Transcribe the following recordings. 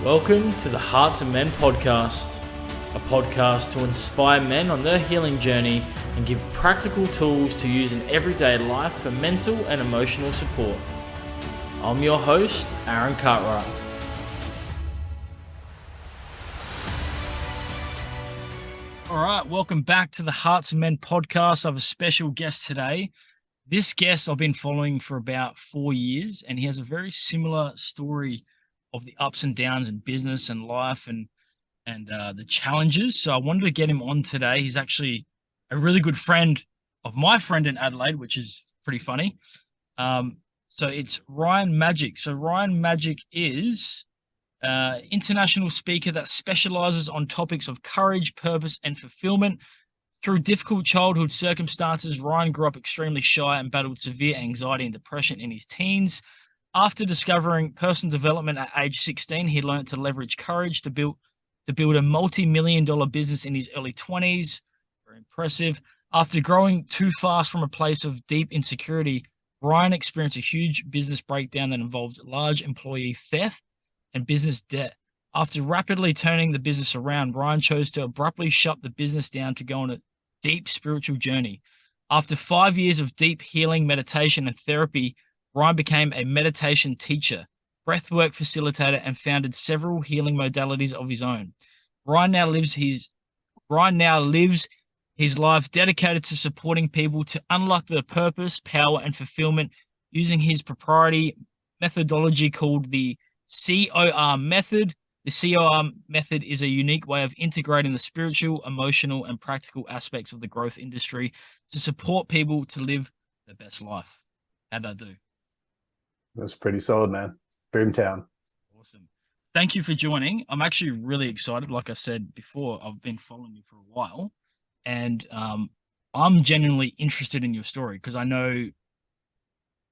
Welcome to the Hearts of Men podcast, a podcast to inspire men on their healing journey and give practical tools to use in everyday life for mental and emotional support. I'm your host, Aaron Cartwright. All right, welcome back to the Hearts of Men podcast. I have a special guest today. This guest I've been following for about 4 years, and he has a very similar story of the ups and downs in business and life and the challenges. So I wanted to get him on today. He's actually a really good friend of my friend in Adelaide, which is pretty funny. So it's Ryan Magic. So Ryan Magic is international speaker that specializes on topics of courage, purpose, and fulfillment. Through difficult childhood circumstances, Ryan grew up extremely shy and battled severe anxiety and depression in his teens. After discovering personal development at age 16, he learned to leverage courage to build a multi-million-dollar business in his early 20s. Very impressive. After growing too fast from a place of deep insecurity, Ryan experienced a huge business breakdown that involved large employee theft and business debt. After rapidly turning the business around, Ryan chose to abruptly shut the business down to go on a deep spiritual journey. After 5 years of deep healing, meditation, and therapy, Ryan became a meditation teacher, breathwork facilitator, and founded several healing modalities of his own. Ryan now lives his life dedicated to supporting people to unlock their purpose, power, and fulfillment using his proprietary methodology called the COR method. The COR method is a unique way of integrating the spiritual, emotional, and practical aspects of the growth industry to support people to live their best life. How'd I do? That's pretty solid, man. Boomtown. Awesome. Thank you for joining. I'm actually really excited. Like I said before, I've been following you for a while, and I'm genuinely interested in your story because I know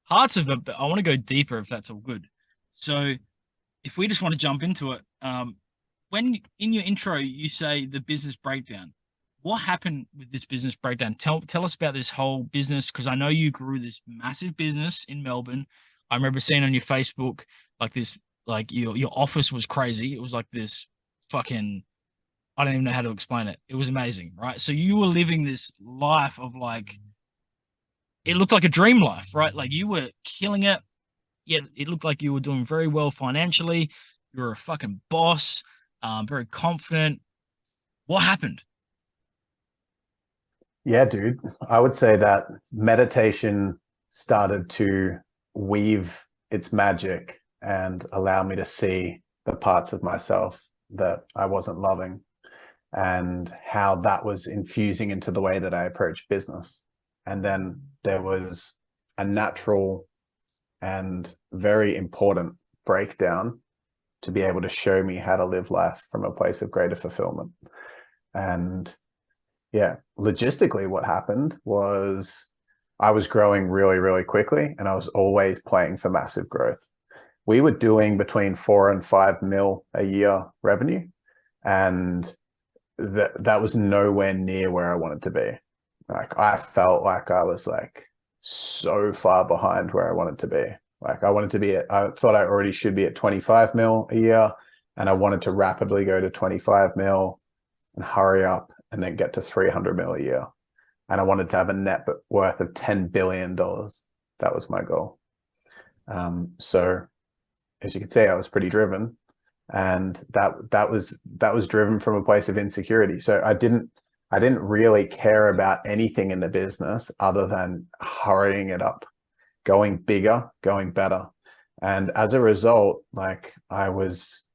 parts of it, but I want to go deeper if that's all good. So if we just want to jump into it, when in your intro you say the business breakdown, what happened with this business breakdown? Tell us about this whole business, because I know you grew this massive business in Melbourne. I remember seeing on your Facebook like your office was crazy. It was like this fucking, I don't even know how to explain it. It was amazing, right? So you were living this life of like, it looked like a dream life, right? Like you were killing it. Yet it looked like you were doing very well financially. You were a fucking boss, very confident. What happened? Yeah, dude. I would say that meditation started to weave its magic and allow me to see the parts of myself that I wasn't loving and how that was infusing into the way that I approach business. And then there was a natural and very important breakdown to be able to show me how to live life from a place of greater fulfillment. And yeah, logistically, what happened was I was growing really, really quickly, and I was always playing for massive growth. We were doing between 4 and 5 mil a year revenue, and that was nowhere near where I wanted to be. Like I felt like I was like so far behind where I wanted to be. Like I thought I already should be at 25 mil a year, and I wanted to rapidly go to 25 mil and hurry up and then get to 300 mil a year. And I wanted to have a net worth of $10 billion. That was my goal. So as you can see, I was pretty driven, and that was driven from a place of insecurity. So I didn't really care about anything in the business other than hurrying it up, going bigger, going better. And as a result, like I was,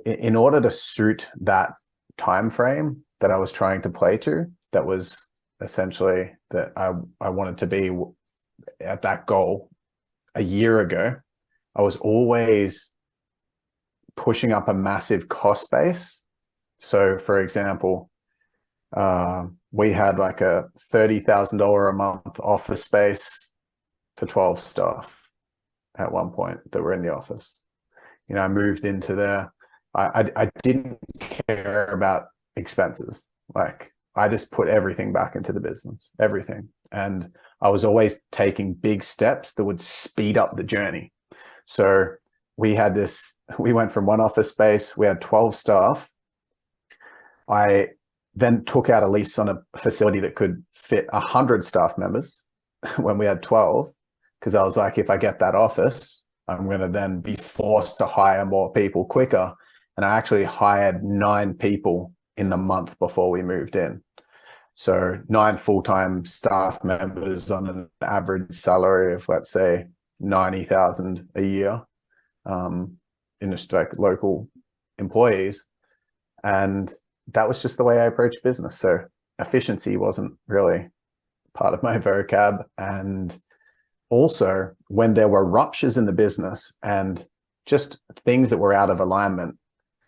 in order to suit that time frame that I was trying to play to, that was essentially that I wanted to be at that goal a year ago, I was always pushing up a massive cost base. So for example, we had like a $30,000 a month office space for 12 staff at one point that were in the office. You know, I moved into there. I didn't care about expenses. Like I just put everything back into the business, everything. And I was always taking big steps that would speed up the journey. So we went from one office space, we had 12 staff. I then took out a lease on a facility that could fit 100 staff members when we had 12, because I was like, if I get that office, I'm going to then be forced to hire more people quicker. And I actually hired 9 people in the month before we moved in. So 9 full-time staff members on an average salary of, let's say, 90,000 a year, in just like local employees. And that was just the way I approached business. So efficiency wasn't really part of my vocab. And also, when there were ruptures in the business and just things that were out of alignment,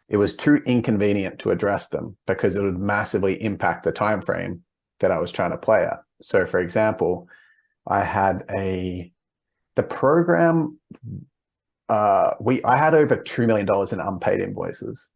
it was too inconvenient to address them because it would massively impact the time frame that I was trying to play at. So, for example, I had the program. I had over $2 million in unpaid invoices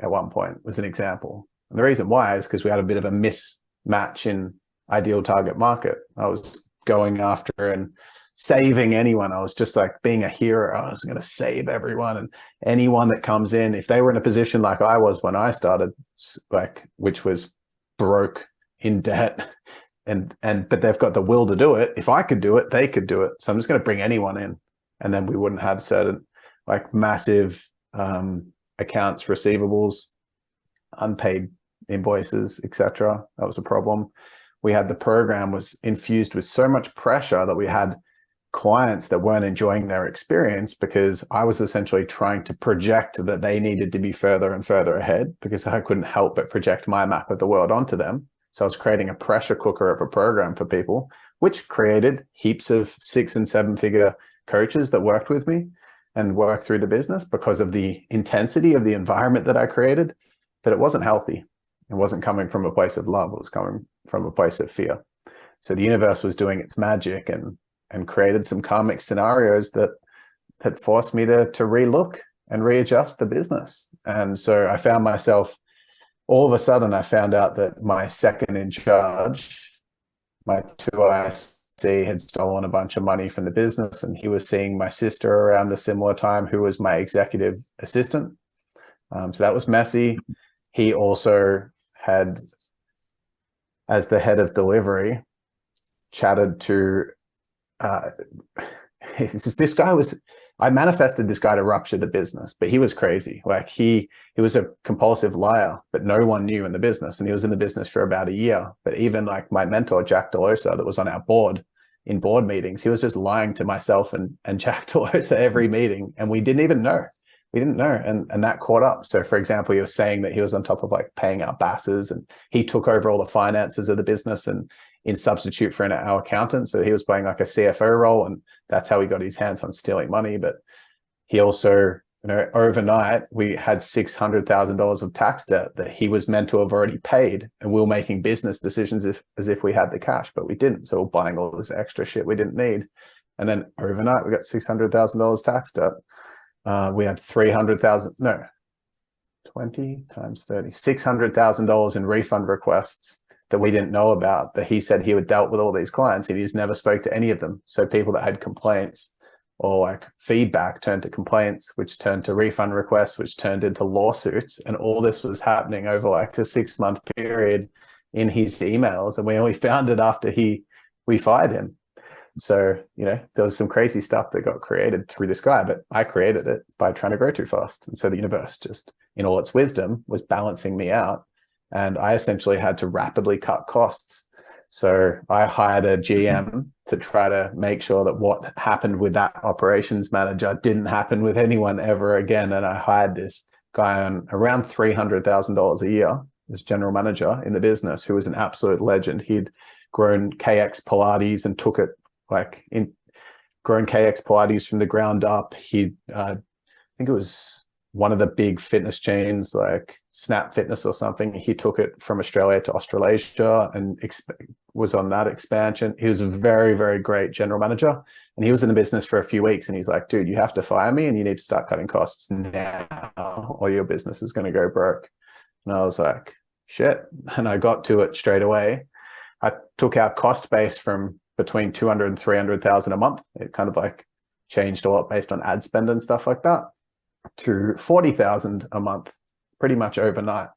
at one point, was an example. And the reason why is because we had a bit of a mismatch in ideal target market. I was going after and saving anyone. I was just like being a hero. I was going to save everyone, and anyone that comes in, if they were in a position like I was when I started, like, which was broke, in debt, but they've got the will to do it. If I could do it, they could do it. So I'm just going to bring anyone in, and then we wouldn't have certain like massive accounts receivables, unpaid invoices, etc. That was a problem. We had the program was infused with so much pressure that we had clients that weren't enjoying their experience because I was essentially trying to project that they needed to be further and further ahead, because I couldn't help but project my map of the world onto them. So I was creating a pressure cooker of a program for people, which created heaps of 6- and 7-figure coaches that worked with me and worked through the business because of the intensity of the environment that I created. But it wasn't healthy. It wasn't coming from a place of love. It was coming from a place of fear. So the universe was doing its magic and created some karmic scenarios that forced me to relook and readjust the business. And so I found myself, all of a sudden, I found out that my second in charge, my 2IC, had stolen a bunch of money from the business, and he was seeing my sister around a similar time, who was my executive assistant. So that was messy. He also had, as the head of delivery, chatted to this guy was, I manifested this guy to rupture the business, but he was crazy. Like he was a compulsive liar, but no one knew in the business. And he was in the business for about a year. But even like my mentor, Jack Delosa, that was on our board in board meetings, he was just lying to myself and Jack Delosa every meeting. And we didn't even know. We didn't know. And that caught up. So for example, he was saying that he was on top of like paying our BASs, and he took over all the finances of the business and in substitute for our accountant. So he was playing like a CFO role, and that's how he got his hands on stealing money. But he also, overnight, we had $600,000 of tax debt that he was meant to have already paid. And we were making business decisions as if we had the cash, but we didn't. So we're buying all this extra shit we didn't need. And then overnight, we got $600,000 tax debt. We had 20 times 30, $600,000 in refund requests that we didn't know about, that he said he had dealt with all these clients, and he's never spoke to any of them. So people that had complaints or like feedback turned to complaints, which turned to refund requests, which turned into lawsuits. And all this was happening over like a 6-month period in his emails. And we only found it after we fired him. So, there was some crazy stuff that got created through this guy, but I created it by trying to grow too fast. And so the universe, just in all its wisdom, was balancing me out. And I essentially had to rapidly cut costs. So I hired a GM to try to make sure that what happened with that operations manager didn't happen with anyone ever again. And I hired this guy on around $300,000 a year as general manager in the business, who was an absolute legend. He'd grown KX Pilates and took it grown KX Pilates from the ground up. He, I think it was one of the big fitness chains like Snap Fitness or something. He took it from Australia to Australasia and was on that expansion. He was a very, very great general manager, and he was in the business for a few weeks, and he's like, dude, you have to fire me and you need to start cutting costs now or your business is going to go broke. And I was like, shit. And I got to it straight away. I took our cost base from between 200 and 300,000 a month. It kind of like changed a lot based on ad spend and stuff like that. to 40,000 a month pretty much overnight.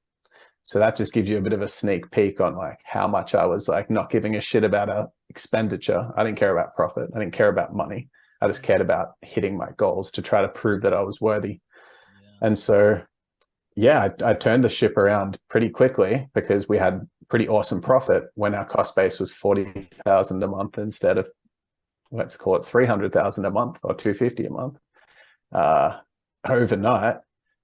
So that just gives you a bit of a sneak peek on like how much I was like not giving a shit about a expenditure. I didn't care about profit. I didn't care about money. I just cared about hitting my goals to try to prove that I was worthy. Yeah. And so, yeah, I turned the ship around pretty quickly because we had pretty awesome profit when our cost base was 40,000 a month instead of, let's call it 300,000 a month or 250 a month overnight.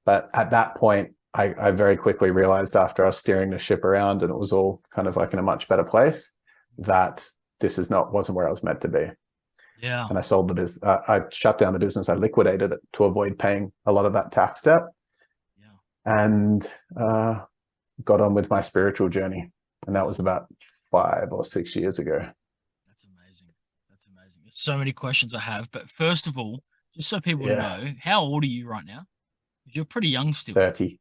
But at that point, I very quickly realized after I was steering the ship around and it was all kind of like in a much better place that this wasn't where I was meant to be. Yeah. And I sold the business. I shut down the business. I liquidated it to avoid paying a lot of that tax debt. Yeah. And got on with my spiritual journey. And that was about 5 or 6 years ago. That's amazing. That's amazing. There's so many questions I have, but first of all, just so people know, how old are you right now? You're pretty young still. 30.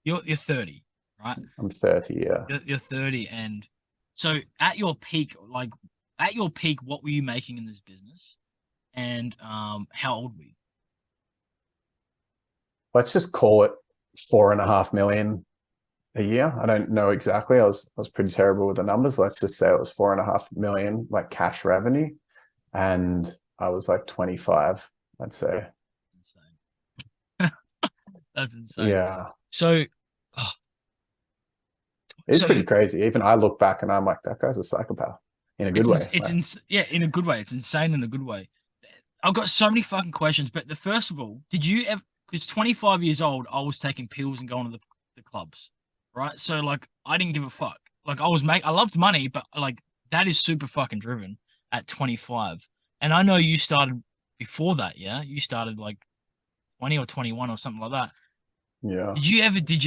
You're 30, right? I'm 30, yeah. You're 30, and so at your peak, what were you making in this business? And how old were you? Let's just call it 4.5 million a year. I don't know exactly. I was pretty terrible with the numbers. Let's just say it was 4.5 million like cash revenue. And I was like 25, I'd say. Insane. That's insane. Yeah. So it's pretty crazy. Even I look back and I'm like, that guy's a psychopath in a good way. In a good way. It's insane in a good way. I've got so many fucking questions, but first of all, did you ever, because 25 years old, I was taking pills and going to the clubs, right? So like, I didn't give a fuck. Like I loved money, but like that is super fucking driven at 25. And I know you started before that, yeah? You started like 20 or 21 or something like that. Yeah. Did you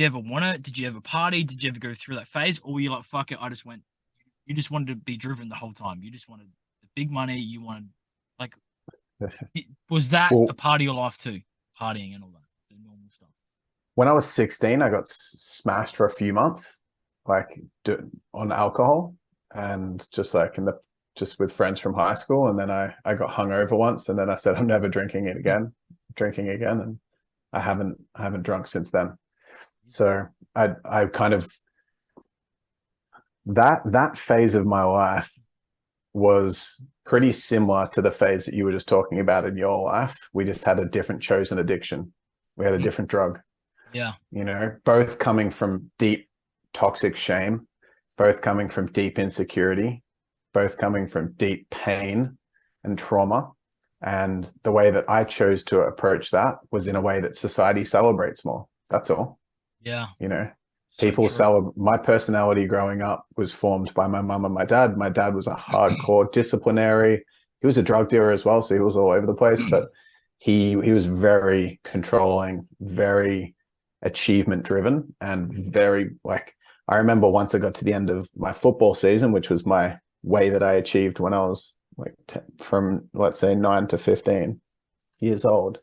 ever want it? Did you ever party? Did you ever go through that phase? Or were you like, fuck it, you just wanted to be driven the whole time. You just wanted the big money. You wanted, like, was that a part of your life too? Partying and all that, the normal stuff. When I was 16, I got smashed for a few months, like on alcohol and just like just with friends from high school. And then I got hungover once, and then I said, I'm never drinking again. And I haven't drunk since then. So I kind of, that phase of my life was pretty similar to the phase that you were just talking about in your life. We just had a different chosen addiction. We had a different drug. Yeah. You know, both coming from deep toxic shame, both coming from deep insecurity, both coming from deep pain and trauma. And the way that I chose to approach that was in a way that society celebrates more. That's all. Yeah. You know, So people true. celebrate. My personality growing up was formed by my mum and my dad. My dad was a hardcore disciplinary. He was a drug dealer as well, so he was all over the place. But he was very controlling, very achievement driven, and very like. I remember once I got to the end of my football season, which was my way that I achieved when I was like from let's say 9 to 15 years old,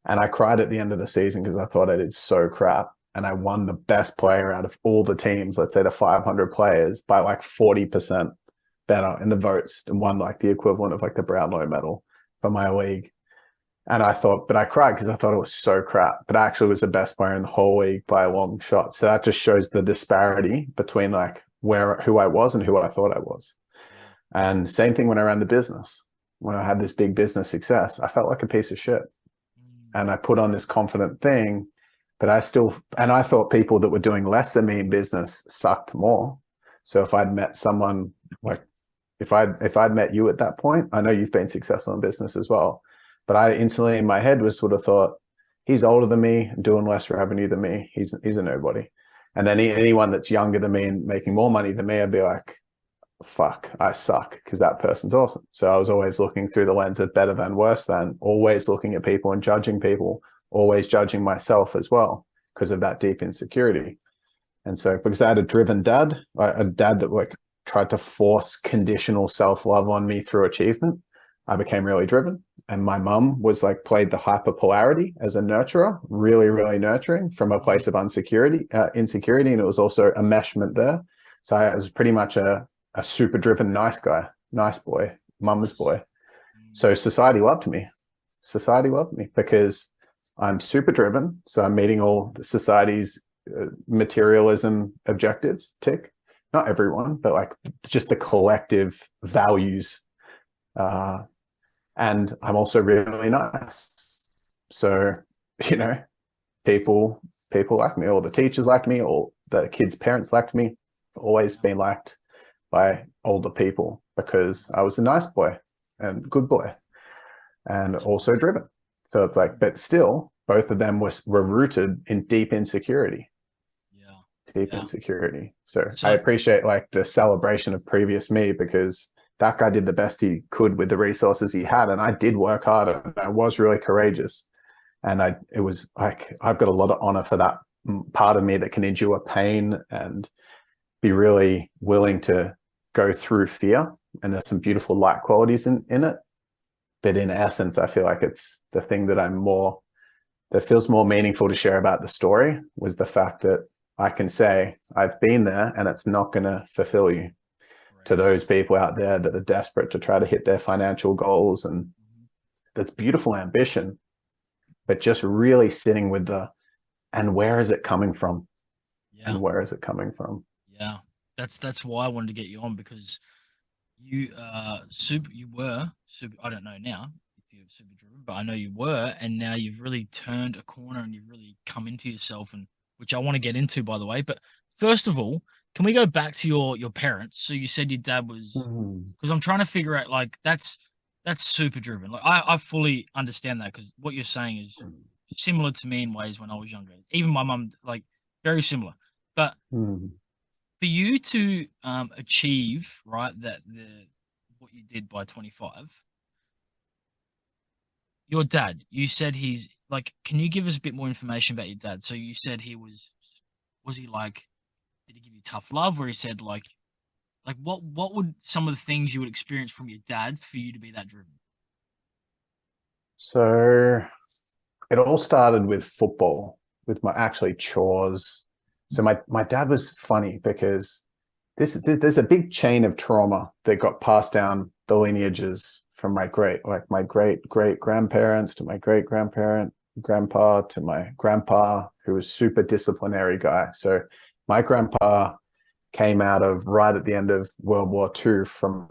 and I cried at the end of the season because I thought I did so crap. And I won the best player out of all the teams, let's say the 500 players, by like 40% better in the votes, and won like the equivalent of like the Brownlow medal for my league. And I thought, but I cried because I thought it was so crap, but I actually was the best player in the whole league by a long shot. So that just shows the disparity between like who I was and who I thought I was. And same thing when I ran the business. When I had this big business success, I felt like a piece of shit. And I put on this confident thing, but I thought people that were doing less than me in business sucked more. So if I'd met someone like, if I'd met you at that point, I know you've been successful in business as well, but I instantly in my head was sort of thought, he's older than me, doing less revenue than me. He's a nobody. And then anyone that's younger than me and making more money than me, I'd be like, fuck, I suck because that person's awesome. So I was always looking through the lens of better than, worse than, always looking at people and judging people, always judging myself as well because of that deep insecurity. And so because I had a driven dad, a dad that like tried to force conditional self-love on me through achievement, I became really driven. And my mum was like played the hyperpolarity as a nurturer, really, really nurturing from a place of insecurity. And it was also a meshment there. So I was pretty much a super driven, nice guy, nice boy, mum's boy. So society loved me. Society loved me because I'm super driven. So I'm meeting all the society's materialism objectives, tick. Not everyone, but like just the collective values. And I'm also really nice. So, you know, people like me, or the teachers liked me, or the kids' parents liked me. Always been liked by older people because I was a nice boy and good boy and also driven. So it's like, but still, both of them were rooted in deep insecurity. Deep insecurity. So I appreciate like the celebration of previous me, because that guy did the best he could with the resources he had. And I did work hard and I was really courageous. And it was like, I've got a lot of honor for that part of me that can endure pain and be really willing to go through fear. And there's some beautiful light qualities in it. But in essence, I feel like it's the thing that feels more meaningful to share about the story was the fact that I can say I've been there and it's not going to fulfill you. To those people out there that are desperate to try to hit their financial goals, and that's beautiful ambition, but just really sitting with and where is it coming from? Yeah. And where is it coming from? Yeah. That's why I wanted to get you on, because you were super, I don't know now if you're super driven, but I know you were, and now you've really turned a corner and you've really come into yourself, and which I want to get into, by the way. But first of all, can we go back to your parents? So you said your dad was, because I'm trying to figure out, like, that's super driven. Like I fully understand that, because what you're saying is similar to me in ways when I was younger. Even my mum, like, very similar. But for you to achieve, right, what you did by 25, your dad, you said he's like, can you give us a bit more information about your dad? So you said was he like, did he give you tough love, or he said like what would some of the things you would experience from your dad for you to be that driven? So it all started with football, with my actually chores. So my dad was funny because there's a big chain of trauma that got passed down the lineages from my great great grandparents to my great grandpa to my grandpa, who was super disciplinary guy. So my grandpa came out of right at the end of World War II from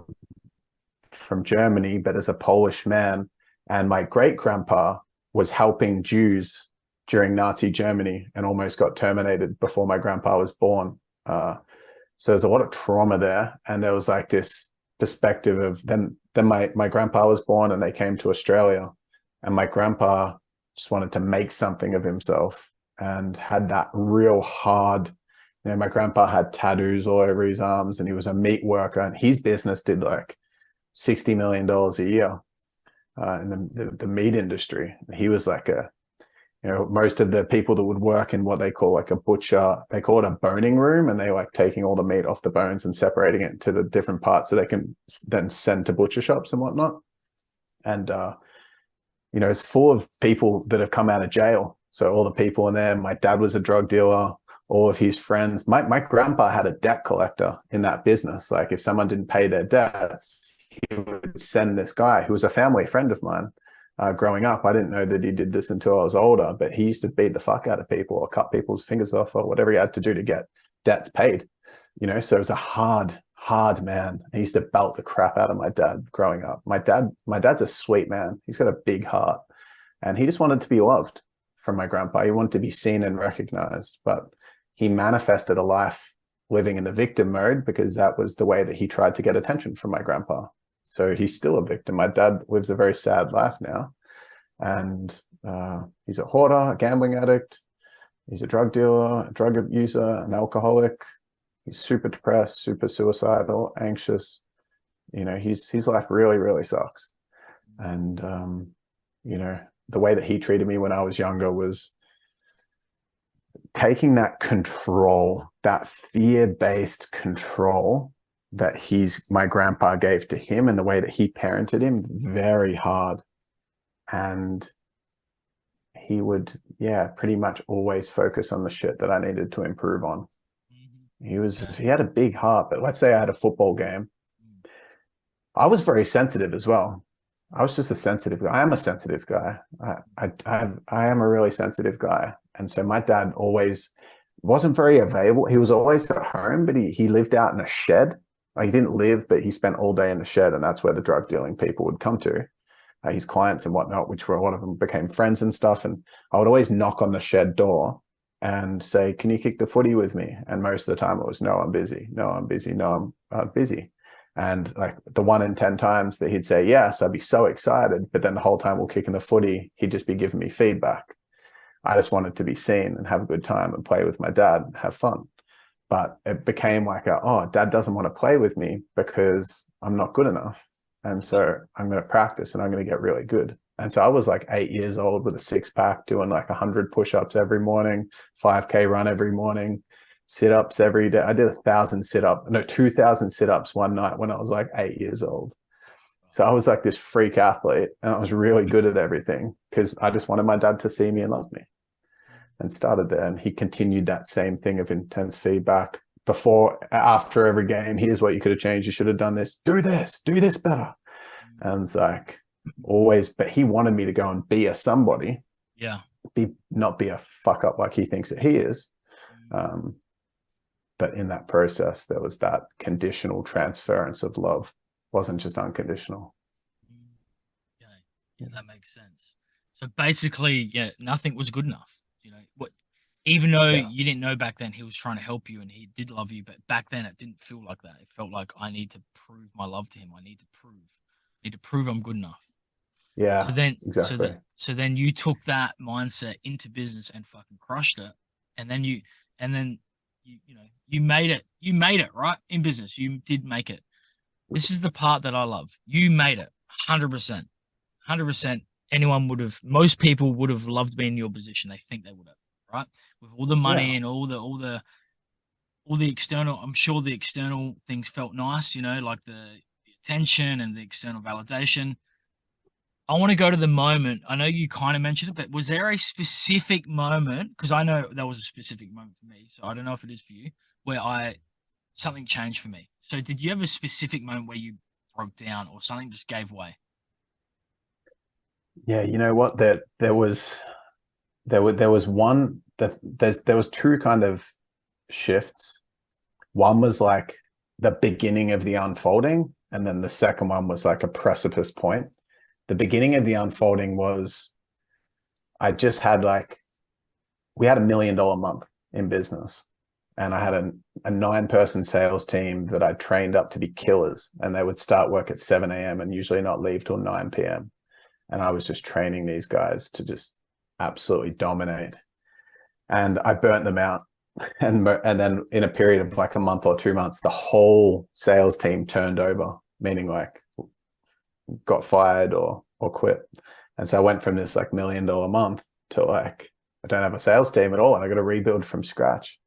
Germany, but as a Polish man. And my great grandpa was helping Jews during Nazi Germany and almost got terminated before my grandpa was born. So there's a lot of trauma there. And there was like this perspective of then my grandpa was born and they came to Australia, and my grandpa just wanted to make something of himself and had that real hard, you know, my grandpa had tattoos all over his arms and he was a meat worker, and his business did like $60 million a year in the meat industry. He was like most of the people that would work in what they call like a butcher, they call it a boning room, and they like taking all the meat off the bones and separating it into the different parts so they can then send to butcher shops and whatnot. And, it's full of people that have come out of jail. So all the people in there, my dad was a drug dealer, all of his friends. My grandpa had a debt collector in that business. Like if someone didn't pay their debts, he would send this guy who was a family friend of mine. Growing up, I didn't know that he did this until I was older, but he used to beat the fuck out of people or cut people's fingers off or whatever he had to do to get debts paid. So it was a hard man. He used to belt the crap out of my dad growing up. My dad's a sweet man. He's got a big heart, and he just wanted to be loved from my grandpa. He wanted to be seen and recognized, but he manifested a life living in the victim mode because that was the way that he tried to get attention from my grandpa. So he's still a victim. My dad lives a very sad life now. And he's a hoarder, a gambling addict. He's a drug dealer, a drug user, an alcoholic. He's super depressed, super suicidal, anxious. His life really, really sucks. And, the way that he treated me when I was younger was taking that control, that fear-based control that my grandpa gave to him and the way that he parented him, very hard. And he would, pretty much always focus on the shit that I needed to improve on. He had a big heart, but let's say I had a football game. I was very sensitive as well. I was just a sensitive guy. I am a sensitive guy. I am a really sensitive guy. And so my dad always wasn't very available. He was always at home, but he lived out in a shed. Like, he didn't live, but he spent all day in the shed, and that's where the drug dealing people would come to, his clients and whatnot, which were a lot of them became friends and stuff. And I would always knock on the shed door and say, "Can you kick the footy with me?" And most of the time it was, "No, I'm busy. No, I'm busy. No, I'm busy." And like the 1 in 10 times that he'd say yes, I'd be so excited. But then the whole time we're kicking the footy, he'd just be giving me feedback. I just wanted to be seen and have a good time and play with my dad and have fun. But it became like, oh, dad doesn't want to play with me because I'm not good enough. And so I'm going to practice and I'm going to get really good. And so I was like 8 years old with a 6-pack, doing like 100 push-ups every morning, 5K run every morning, sit-ups every day. I did 2,000 sit-ups one night when I was like 8 years old. So I was like this freak athlete, and I was really good at everything because I just wanted my dad to see me and love me, and started there. And he continued that same thing of intense feedback after every game. "Here's what you could have changed. You should have done this. Do this better." And it's like always, but he wanted me to go and be a somebody. Yeah. Not be a fuck up like he thinks that he is. But in that process, there was that conditional transference of love. It wasn't just unconditional. Okay. Yeah, that makes sense. So basically, yeah, nothing was good enough. You know, even though you didn't know back then he was trying to help you and he did love you, but back then it didn't feel like that. It felt like, I need to prove my love to him. I need to prove I'm good enough. Yeah, So then, exactly. So then you took that mindset into business and fucking crushed it. And then you made it. You made it, right? In business, you did make it. This is the part that I love. You made it 100%. 100%. Most people would have loved being in your position. They think they would have, right? With all the money and all the external, I'm sure the external things felt nice, like the attention and the external validation. I want to go to the moment. I know you kind of mentioned it, but was there a specific moment? Because I know that was a specific moment for me, so I don't know if it is for you, where something changed for me. So did you have a specific moment where you broke down or something just gave way? Yeah, you know what? There was one that there was two kind of shifts. One was like the beginning of the unfolding, and then the second one was like a precipice point. The beginning of the unfolding was, we had $1 million month in business, and I had a 9-person sales team that I trained up to be killers, and they would start work at 7 a.m. and usually not leave till 9 p.m. And I was just training these guys to just absolutely dominate. And I burnt them out. And then in a period of like a month or 2 months, the whole sales team turned over, meaning like got fired or quit. And so I went from this like $1 million month to like, I don't have a sales team at all, and I got to rebuild from scratch.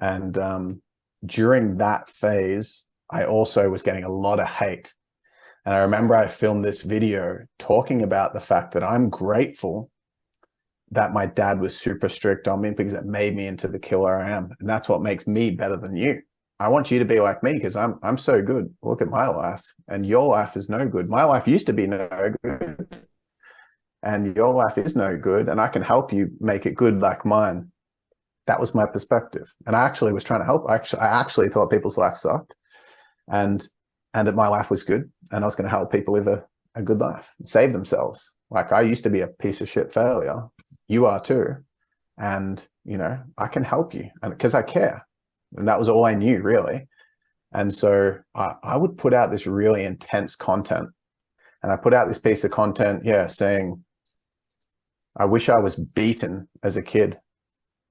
And during that phase, I also was getting a lot of hate. And I remember I filmed this video talking about the fact that I'm grateful that my dad was super strict on me, because it made me into the killer I am. And that's what makes me better than you. I want you to be like me because I'm so good. Look at my life, and your life is no good. My life used to be no good, and your life is no good, and I can help you make it good like mine. That was my perspective. And I actually was trying to help. I actually thought people's life sucked, and that my life was good, and I was going to help people live a good life, save themselves. Like, I used to be a piece of shit failure. You are too. And, I can help you, and because I care. And that was all I knew, really. And so I would put out this really intense content. And I put out this piece of content, saying, I wish I was beaten as a kid.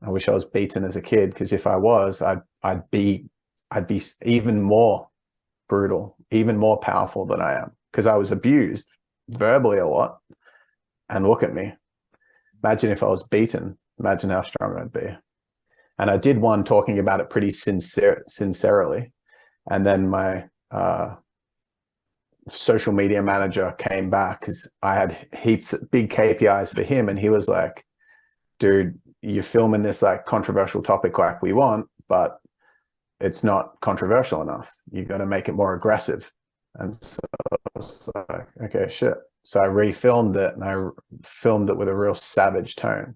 I wish I was beaten as a kid, because if I was, I'd be even more brutal, even more powerful than I am, because I was abused verbally a lot. And look at me. Imagine if I was beaten. Imagine how strong I'd be. And I did one talking about it pretty sincerely. And then my social media manager came back, because I had heaps of big KPIs for him. And he was like, dude, you're filming this like controversial topic like we want, but it's not controversial enough. You got to make it more aggressive. And so I was like, okay, shit. So I refilmed it, and I filmed it with a real savage tone.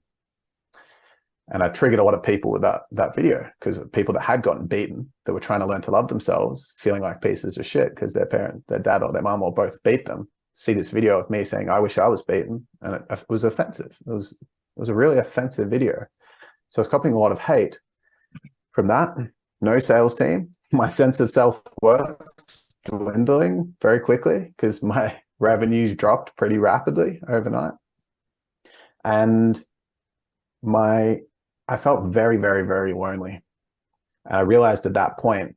And I triggered a lot of people with that video, because people that had gotten beaten, that were trying to learn to love themselves, feeling like pieces of shit because their parent, their dad or their mom or both beat them, see this video of me saying, I wish I was beaten. And it was offensive. It was a really offensive video. So I was copying a lot of hate from that. No sales team. My sense of self-worth dwindling very quickly because my revenues dropped pretty rapidly overnight. And I felt very, very, very lonely. And I realized at that point,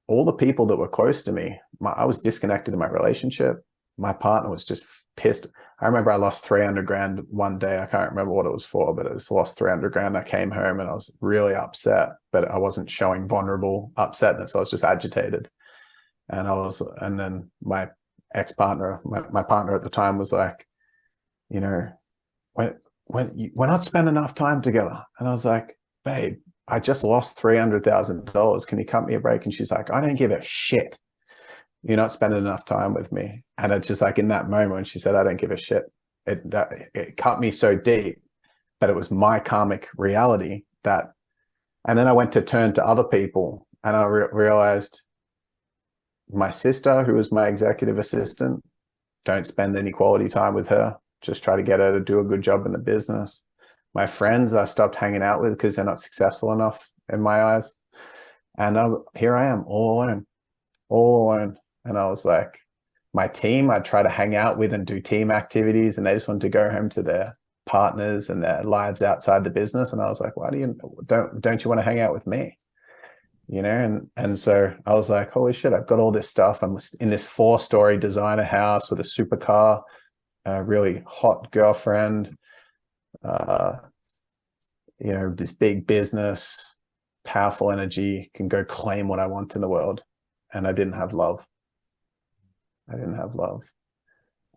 all the people that were close to me, I was disconnected in my relationship. My partner was just pissed. I remember I lost 300 grand one day. I can't remember what it was for, but I just lost 300 grand. I came home and I was really upset, but I wasn't showing vulnerable upsetness. I was just agitated. And then my ex-partner, my partner at the time was like, you know, we're not spending enough time together. And I was like, babe, I just lost $300,000. Can you cut me a break? And she's like, I don't give a shit. You're not spending enough time with me. And it's just like in that moment when she said, I don't give a shit, it cut me so deep, but it was my karmic reality that, and then I went to turn to other people, and I realized my sister, who was my executive assistant, don't spend any quality time with her. Just try to get her to do a good job in the business. My friends, I stopped hanging out with because they're not successful enough in my eyes. And here I am, all alone. And I was like, my team, I try to hang out with and do team activities, and they just wanted to go home to their partners and their lives outside the business. And I was like, why don't you want to hang out with me? You know, and so I was like, holy shit, I've got all this stuff. I'm in this 4-story designer house with a supercar, a really hot girlfriend, you know, this big business, powerful energy, can go claim what I want in the world. And I didn't have love.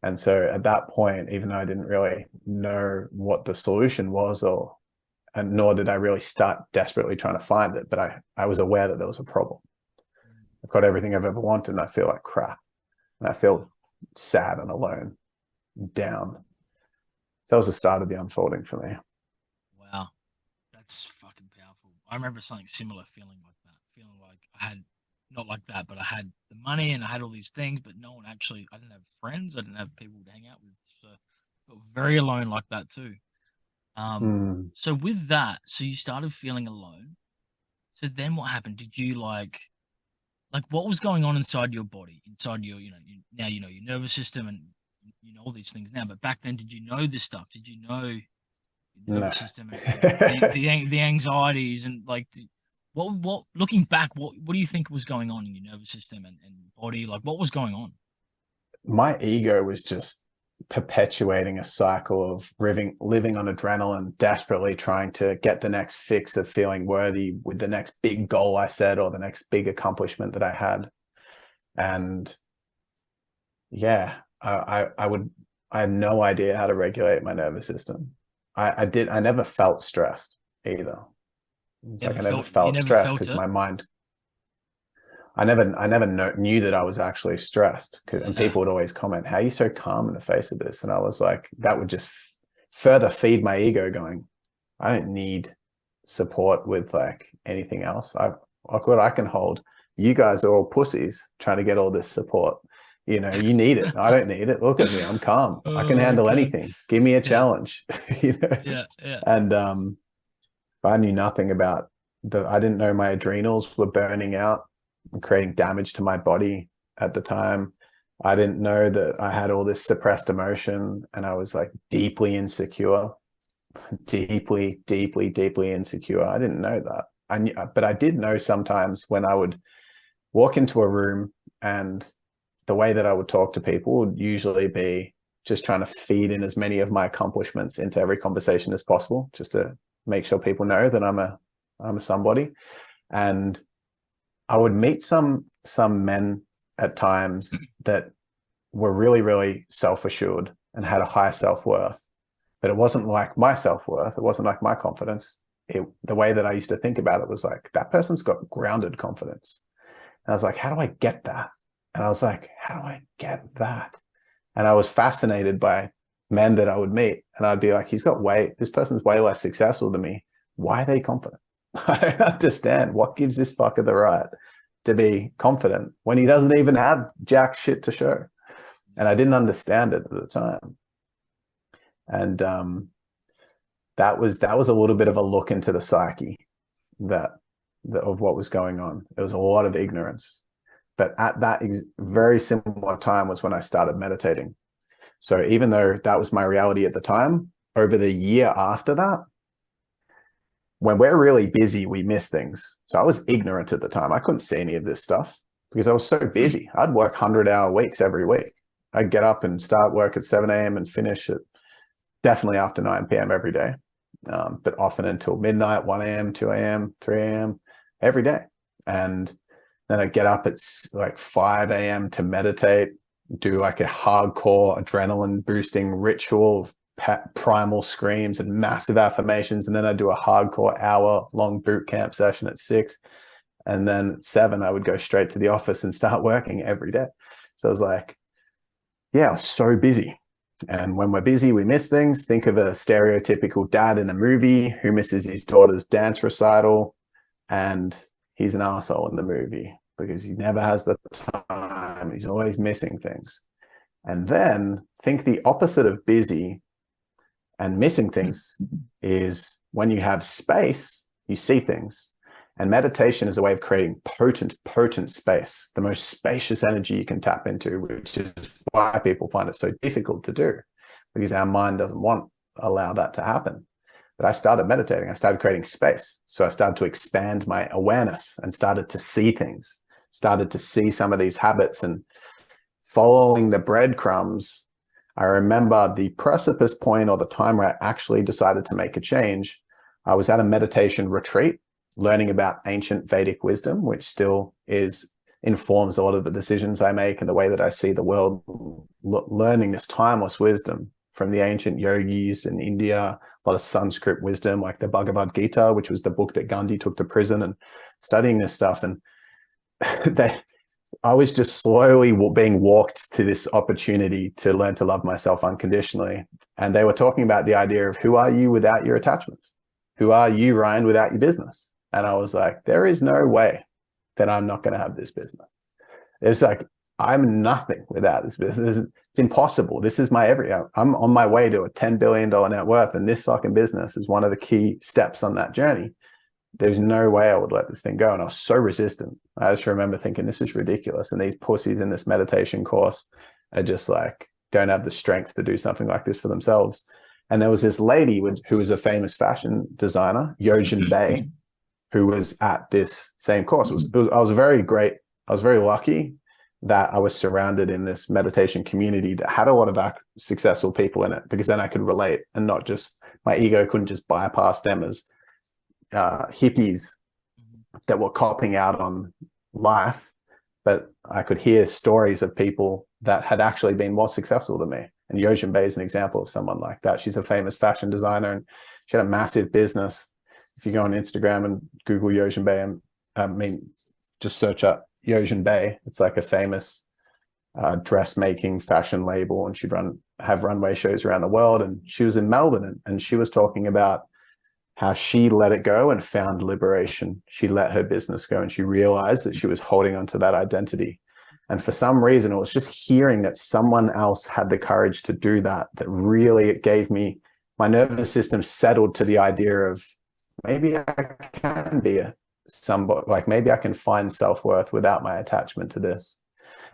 And so at that point, even though I didn't really know what the solution was, and nor did I really start desperately trying to find it, but I was aware that there was a problem. I've got everything I've ever wanted, and I feel like crap. And I feel sad and alone, down. So that was the start of the unfolding for me. Wow, that's fucking powerful. I remember something similar, feeling like that, feeling like I had, not like that, but I had the money and I had all these things, but no one actually, I didn't have friends, I didn't have people to hang out with. So I felt very alone like that too. So with that, so you started feeling alone. So then what happened? Did you like what was going on inside your body, inside your, now you know your nervous system and you know all these things now, but back then, did you know this stuff? Did you know your nervous system and the anxieties and like what looking back, what do you think was going on in your nervous system and body? Like what was going on? My ego was just perpetuating a cycle of living on adrenaline, desperately trying to get the next fix of feeling worthy with the next big goal I set or the next big accomplishment that I had. And yeah, I had no idea how to regulate my nervous system. I never felt stressed either. It's like I never felt stressed because my mind, I never knew that I was actually stressed. And people would always comment, how are you so calm in the face of this? And I was like, that would just further feed my ego going, I don't need support with like anything else. Look what I can hold. You guys are all pussies trying to get all this support. You know, you need it. I don't need it. Look at me. I'm calm. I can handle anything. Give me a challenge. You know? Yeah. And I knew nothing about I didn't know my adrenals were burning out and creating damage to my body at the time. I didn't know that I had all this suppressed emotion, and I was like deeply insecure, deeply insecure. I didn't know that. I knew, but I did know sometimes when I would walk into a room and the way that I would talk to people would usually be just trying to feed in as many of my accomplishments into every conversation as possible, just to make sure people know that I'm a somebody. And I would meet some men at times that were really, really self-assured and had a high self-worth, but it wasn't like my self-worth. It wasn't like my confidence. The way that I used to think about it was like, that person's got grounded confidence. And I was like, how do I get that? And I was like, how do I get that? And I was fascinated by men that I would meet, and I'd be like, this person's way less successful than me. Why are they confident? I don't understand what gives this fucker the right to be confident when he doesn't even have jack shit to show. And I didn't understand it at the time. And that was a little bit of a look into the psyche of what was going on. It was a lot of ignorance. But at that very similar time was when I started meditating. So even though that was my reality at the time, over the year after that, when we're really busy, we miss things. So I was ignorant at the time. I couldn't see any of this stuff because I was so busy. I'd work 100-hour weeks every week. I'd get up and start work at 7 a.m. and finish at definitely after 9 p.m. every day, but often until midnight, 1 a.m., 2 a.m., 3 a.m. every day. And then I'd get up at like 5 a.m. to meditate, do like a hardcore adrenaline boosting ritual of primal screams and massive affirmations. And then I'd do a hardcore hour-long boot camp session at 6. And then at 7, I would go straight to the office and start working every day. So I was like, yeah, I was so busy. And when we're busy, we miss things. Think of a stereotypical dad in a movie who misses his daughter's dance recital, and he's an asshole in the movie because he never has the time. He's always missing things. And then think the opposite of busy and missing things is when you have space, you see things. And meditation is a way of creating potent space, the most spacious energy you can tap into, which is why people find it so difficult to do, because our mind doesn't allow that to happen. But I started meditating. I started creating space. So I started to expand my awareness and started to see things, started to see some of these habits, and following the breadcrumbs. I remember the precipice point, or the time where I actually decided to make a change. I was at a meditation retreat, learning about ancient Vedic wisdom, which still informs a lot of the decisions I make and the way that I see the world, learning this timeless wisdom from the ancient yogis in India, a lot of Sanskrit wisdom, like the Bhagavad Gita, which was the book that Gandhi took to prison, and studying this stuff. And I was just slowly being walked to this opportunity to learn to love myself unconditionally. And they were talking about the idea of who are you without your attachments? Who are you, Ryan, without your business? And I was like, there is no way that I'm not going to have this business. It's like, I'm nothing without this business. It's impossible. This is I'm on my way to a $10 billion net worth, and this fucking business is one of the key steps on that journey. There's no way I would let this thing go. And I was so resistant. I just remember thinking, this is ridiculous. And these pussies in this meditation course are just like, don't have the strength to do something like this for themselves. And there was this lady who was a famous fashion designer, Yojin Bay, who was at this same course. I was very lucky that I was surrounded in this meditation community that had a lot of successful people in it, because then I could relate, and not just, my ego couldn't just bypass them as hippies that were copping out on life, but I could hear stories of people that had actually been more successful than me. And Yojin Bay is an example of someone like that. She's a famous fashion designer, and she had a massive business. If you go on Instagram and Google Yojin Bay, just search up Yojin Bay. It's like a famous dressmaking fashion label, and she'd have runway shows around the world. And she was in Melbourne, and she was talking about how she let it go and found liberation. She let her business go, and she realized that she was holding onto that identity. And for some reason, it was just hearing that someone else had the courage to do that really, it gave me, my nervous system settled to the idea of, maybe I can be somebody, like maybe I can find self-worth without my attachment to this.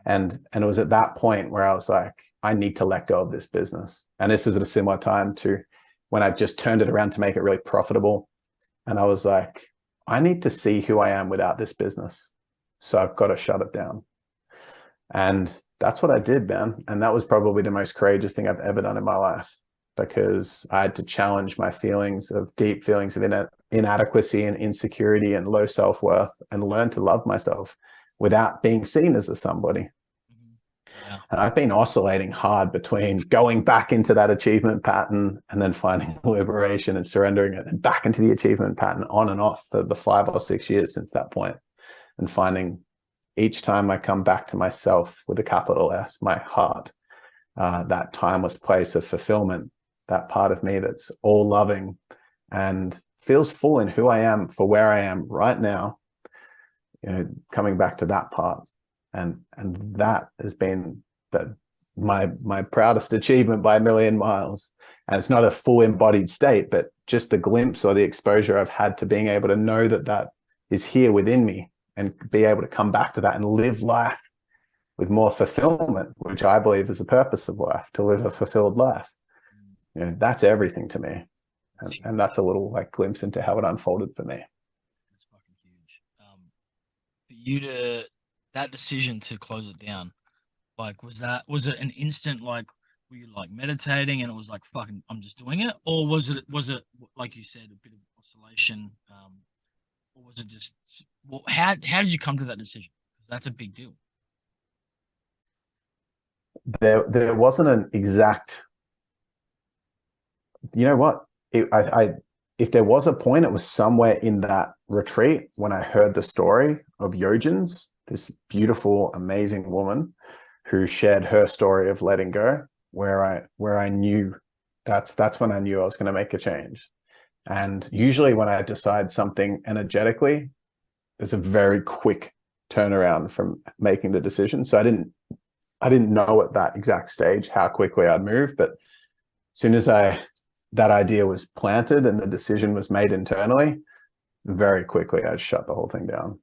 And it was at that point where I was like, I need to let go of this business. And this is at a similar time to when I just turned it around to make it really profitable. And I was like, I need to see who I am without this business. So I've got to shut it down. And that's what I did, man. And that was probably the most courageous thing I've ever done in my life, because I had to challenge my deep feelings of inadequacy and insecurity and low self-worth, and learn to love myself without being seen as a somebody. Yeah. And I've been oscillating hard between going back into that achievement pattern and then finding liberation and surrendering it, and back into the achievement pattern, on and off for the 5 or 6 years since that point. And finding each time I come back to myself with a capital S, my heart, that timeless place of fulfillment, that part of me that's all loving and feels full in who I am for where I am right now, coming back to that part. And that has been my proudest achievement by a million miles. And it's not a full embodied state, but just the glimpse or the exposure I've had to being able to know that is here within me and be able to come back to that and live life with more fulfillment, which I believe is the purpose of life, to live a fulfilled life. That's everything to me. And that's a little glimpse into how it unfolded for me. That's fucking huge. For you that decision to close it down, was it an instant, were you meditating and it was fucking, I'm just doing it? Or was it like you said, a bit of oscillation? Or was it just, how did you come to that decision? Because that's a big deal. There wasn't an exact, you know what? If there was a point, it was somewhere in that retreat when I heard the story of Yojins, this beautiful, amazing woman who shared her story of letting go, where I knew that's when I knew I was going to make a change. And usually when I decide something energetically, there's a very quick turnaround from making the decision. So I didn't know at that exact stage how quickly I'd move, but as soon as that idea was planted and the decision was made internally, very quickly I'd shut the whole thing down.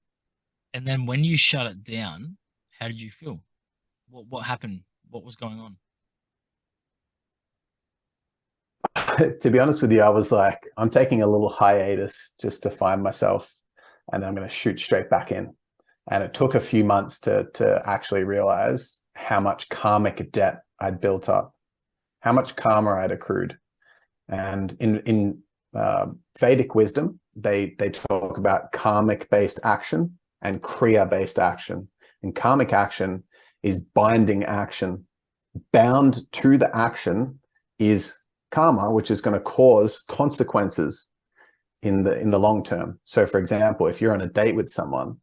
And then when you shut it down, how did you feel? What happened? What was going on? To be honest with you, I was like, I'm taking a little hiatus just to find myself, and then I'm going to shoot straight back in. And it took a few months to actually realize how much karmic debt I'd built up, how much karma I'd accrued. And in Vedic wisdom, they talk about karmic-based action and kriya-based action. And karmic action is binding action. Bound to the action is karma, which is going to cause consequences in the long term. So, for example, if you're on a date with someone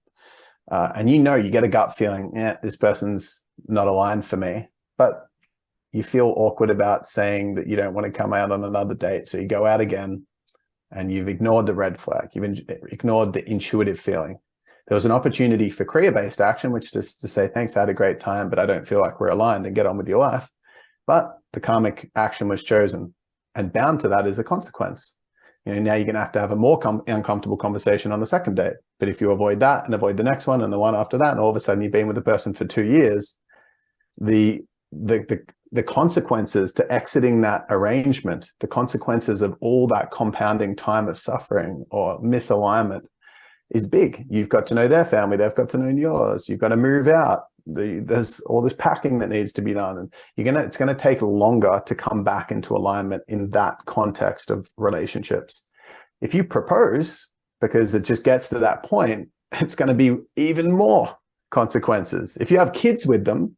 and you get a gut feeling, this person's not aligned for me, but you feel awkward about saying that you don't want to come out on another date. So you go out again and you've ignored the red flag. You've ignored the intuitive feeling. There was an opportunity for kriya-based action, which is to say, thanks, I had a great time, but I don't feel like we're aligned, and get on with your life. But the karmic action was chosen, and bound to that is a consequence. Now you're going to have a more uncomfortable conversation on the second date. But if you avoid that and avoid the next one and the one after that, and all of a sudden you've been with the person for 2 years, the consequences to exiting that arrangement, the consequences of all that compounding time of suffering or misalignment is big. You've got to know their family, they've got to know yours, you've got to move out, there's all this packing that needs to be done, and it's going to take longer to come back into alignment in that context of relationships. If you propose, because it just gets to that point, it's going to be even more consequences. If you have kids with them,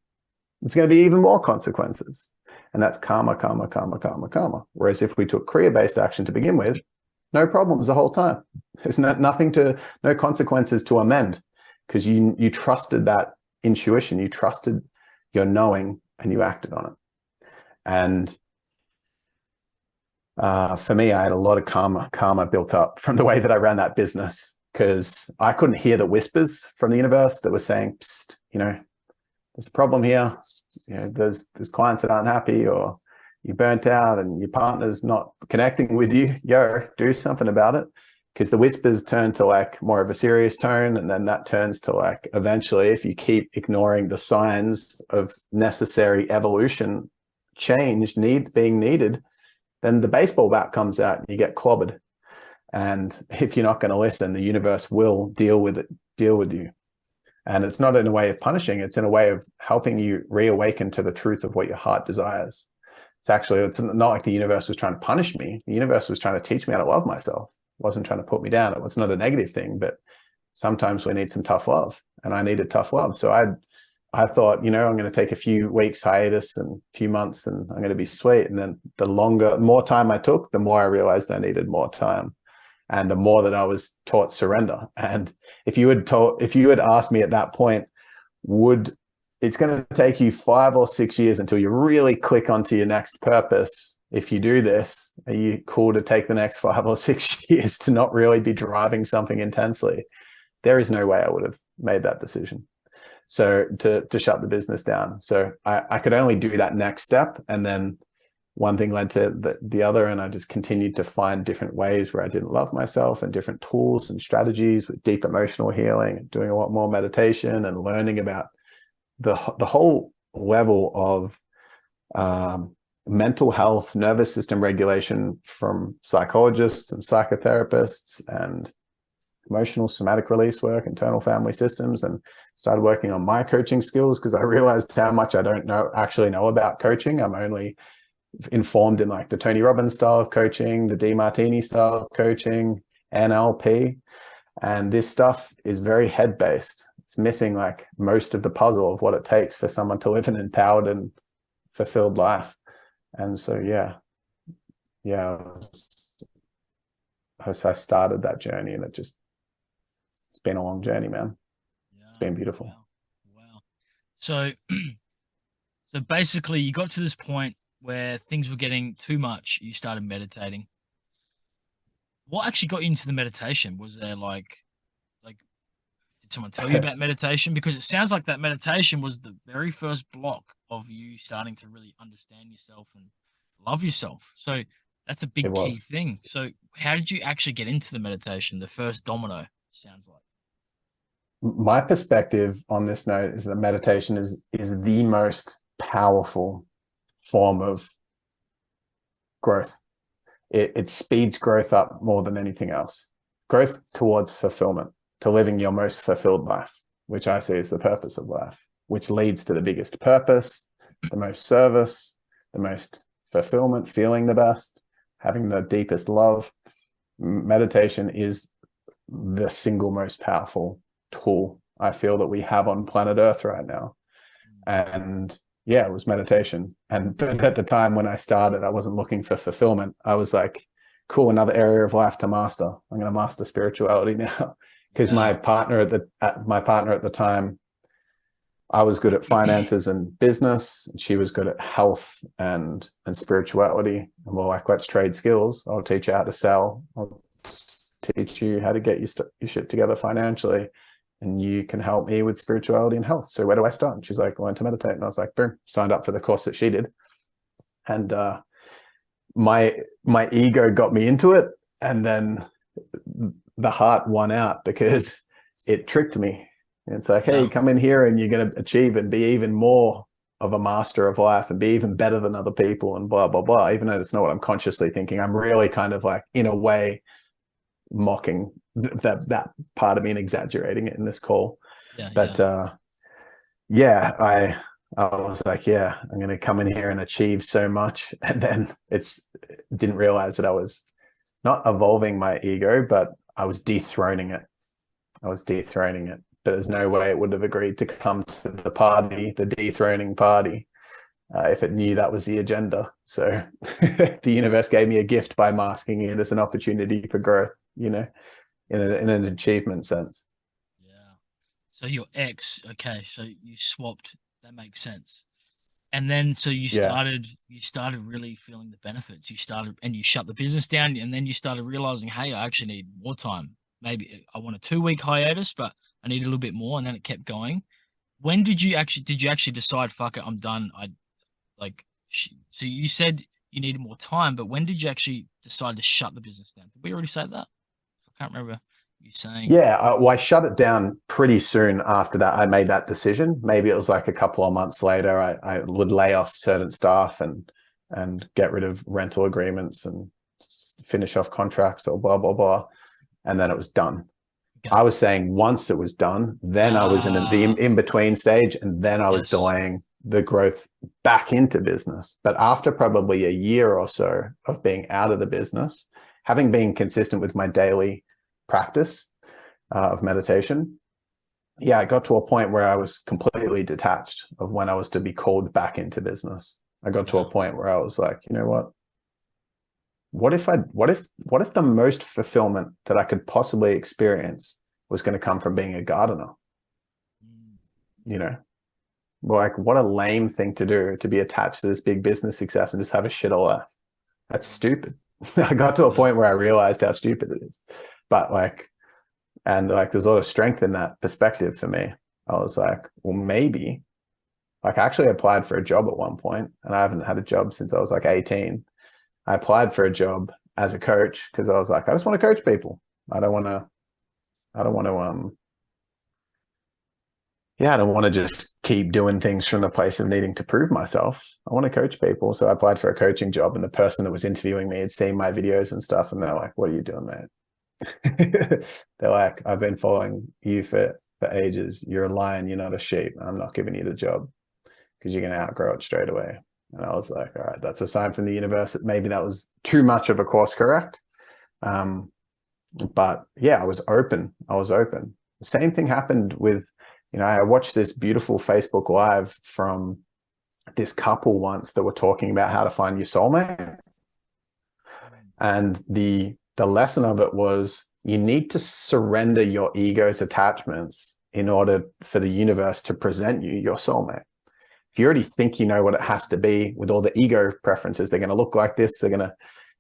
it's going to be even more consequences. And that's karma, karma, karma, karma, karma. Whereas if we took kriya-based action to begin with, no problems the whole time. There's no consequences to amend, because you trusted that intuition, you trusted your knowing, and you acted on it. And for me, I had a lot of karma built up from the way that I ran that business, because I couldn't hear the whispers from the universe that were saying, psst, there's a problem here. There's clients that aren't happy, or you burnt out and your partner's not connecting with you. Do something about it. Because the whispers turn to more of a serious tone, and then that turns to eventually, if you keep ignoring the signs of necessary evolution, change being needed, then the baseball bat comes out and you get clobbered. And if you're not going to listen, the universe will deal with you. And it's not in a way of punishing, it's in a way of helping you reawaken to the truth of what your heart desires. It's not like the universe was trying to punish me. The universe was trying to teach me how to love myself. It wasn't trying to put me down. It was not a negative thing, but sometimes we need some tough love, and I needed tough love. So I thought, I'm going to take a few weeks hiatus and a few months, and I'm going to be sweet. And then the more time I took, the more I realized I needed more time, and the more that I was taught surrender. And if you had asked me at that point, would it's going to take you 5 or 6 years until you really click onto your next purpose. If you do this, are you cool to take the next 5 or 6 years to not really be driving something intensely? There is no way I would have made that decision. So to shut the business down. So I could only do that next step. And then one thing led to the other. And I just continued to find different ways where I didn't love myself, and different tools and strategies with deep emotional healing, and doing a lot more meditation and learning about the whole level of mental health, nervous system regulation from psychologists and psychotherapists, and emotional somatic release work, internal family systems, and started working on my coaching skills because I realized how much I don't actually know about coaching. I'm only informed in like the Tony Robbins style of coaching, the DeMartini style of coaching, NLP. And this stuff is very head-based. It's missing like most of the puzzle of what it takes for someone to live an empowered and fulfilled life. And so, as I started that journey, and it's been a long journey, man. Yeah, it's been beautiful. Wow. So basically you got to this point where things were getting too much. You started meditating. What actually got you into the meditation? Was there like did someone tell you about meditation? Because it sounds like that meditation was the very first block of you starting to really understand yourself and love yourself. So that's a big key thing. So how did you actually get into the meditation? The first domino, sounds like. My perspective on this note is that meditation is the most powerful form of growth. It speeds growth up more than anything else. Growth towards fulfillment, to living your most fulfilled life, which I see as the purpose of life, which leads to the biggest purpose, the most service, the most fulfillment, feeling the best, having the deepest love. Meditation is the single most powerful tool I feel that we have on planet Earth right now. And yeah, it was meditation. And at the time when I started, I wasn't looking for fulfillment. I was like, cool, another area of life to master. I'm going to master spirituality now. Because my partner at the time, I was good at finances and business, and she was good at health and spirituality. And we're like, let's trade skills. I'll teach you how to sell. I'll teach you how to get your shit together financially, and you can help me with spirituality and health. So where do I start? And she's like, learn to meditate. And I was like, boom, signed up for the course that she did. And my ego got me into it, and then the heart won out because it tricked me. And it's like, hey, come in here and you're going to achieve and be even more of a master of life and be even better than other people and blah, blah, blah. Even though that's not what I'm consciously thinking, I'm really kind of like, in a way, mocking that part of me and exaggerating it in this call. I was like, I'm going to come in here and achieve so much. And then didn't realize that I was not evolving my ego, but I was dethroning it. But there's no way it would have agreed to come to the party, the dethroning party, if it knew that was the agenda. So the universe gave me a gift by masking it as an opportunity for growth, in an achievement sense. Yeah. So your ex, okay, so you swapped. That makes sense. And then so you started really feeling the benefits. You shut the business down, and then you started realizing, hey, I actually need more time. Maybe I want a 2-week hiatus, but I need a little bit more. And then it kept going. When did you actually decide, fuck it, I'm done? So you said you needed more time, but when did you actually decide to shut the business down? Did we already say that? I can't remember you saying. Yeah, I shut it down pretty soon after that. I made that decision. Maybe it was like a couple of months later. I would lay off certain staff and get rid of rental agreements and finish off contracts or blah, blah, blah. And then it was done. Okay. I was saying once it was done, then I was in the in-between stage, and then I was delaying the growth back into business. But after probably a year or so of being out of the business, having been consistent with my daily practice of meditation, I got to a point where I was completely detached of when I was to be called back into business. I got to a point where I was like, you know what? What if the most fulfillment that I could possibly experience was going to come from being a gardener? like, what a lame thing to do, to be attached to this big business success and just have a shit all life. That's stupid. I got to a point where I realized how stupid it is. But like, and like, there's a lot of strength in that perspective for me. I was like, well, maybe, like, I actually applied for a job at one point, and I haven't had a job since I was like 18. I applied for a job as a coach because I was like, I just want to coach people. I don't want to I don't want to just keep doing things from the place of needing to prove myself. I want to coach people. So I applied for a coaching job, and the person that was interviewing me had seen my videos and stuff. And they're like, what are you doing, mate? They're like, I've been following you for ages. You're a lion. You're not a sheep. I'm not giving you the job because you're going to outgrow it straight away. And I was like, all right, that's a sign from the universe that maybe that was too much of a course correct. But yeah, I was open. The same thing happened with, I watched this beautiful Facebook Live from this couple once that were talking about how to find your soulmate. And the lesson of it was, you need to surrender your ego's attachments in order for the universe to present you your soulmate. If you already think you know what it has to be, with all the ego preferences, they're going to look like this, they're going to,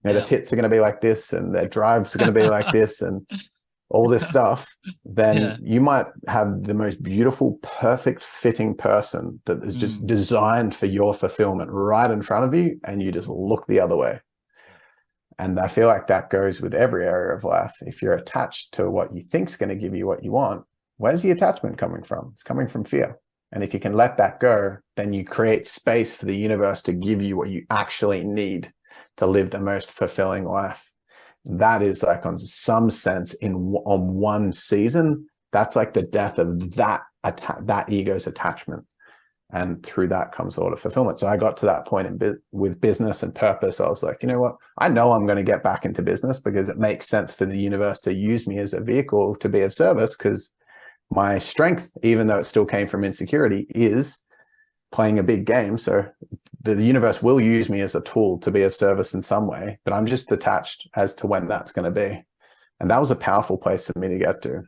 the tits are going to be like this, and their drives are going to be like this, and all this stuff, then you might have the most beautiful, perfect fitting person that is just designed for your fulfillment right in front of you, and you just look the other way. And I feel like that goes with every area of life. If you're attached to what you think is going to give you what you want, where's the attachment coming from? It's coming from fear. And if you can let that go, then you create space for the universe to give you what you actually need to live the most fulfilling life. That is, like, on some sense, on one season, that's like the death of that ego's attachment. And through that comes a lot of fulfillment. So I got to that point with business and purpose. I was like, you know what? I know I'm going to get back into business because it makes sense for the universe to use me as a vehicle to be of service, because my strength, even though it still came from insecurity, is playing a big game. So the universe will use me as a tool to be of service in some way, but I'm just attached as to when that's going to be. And that was a powerful place for me to get to.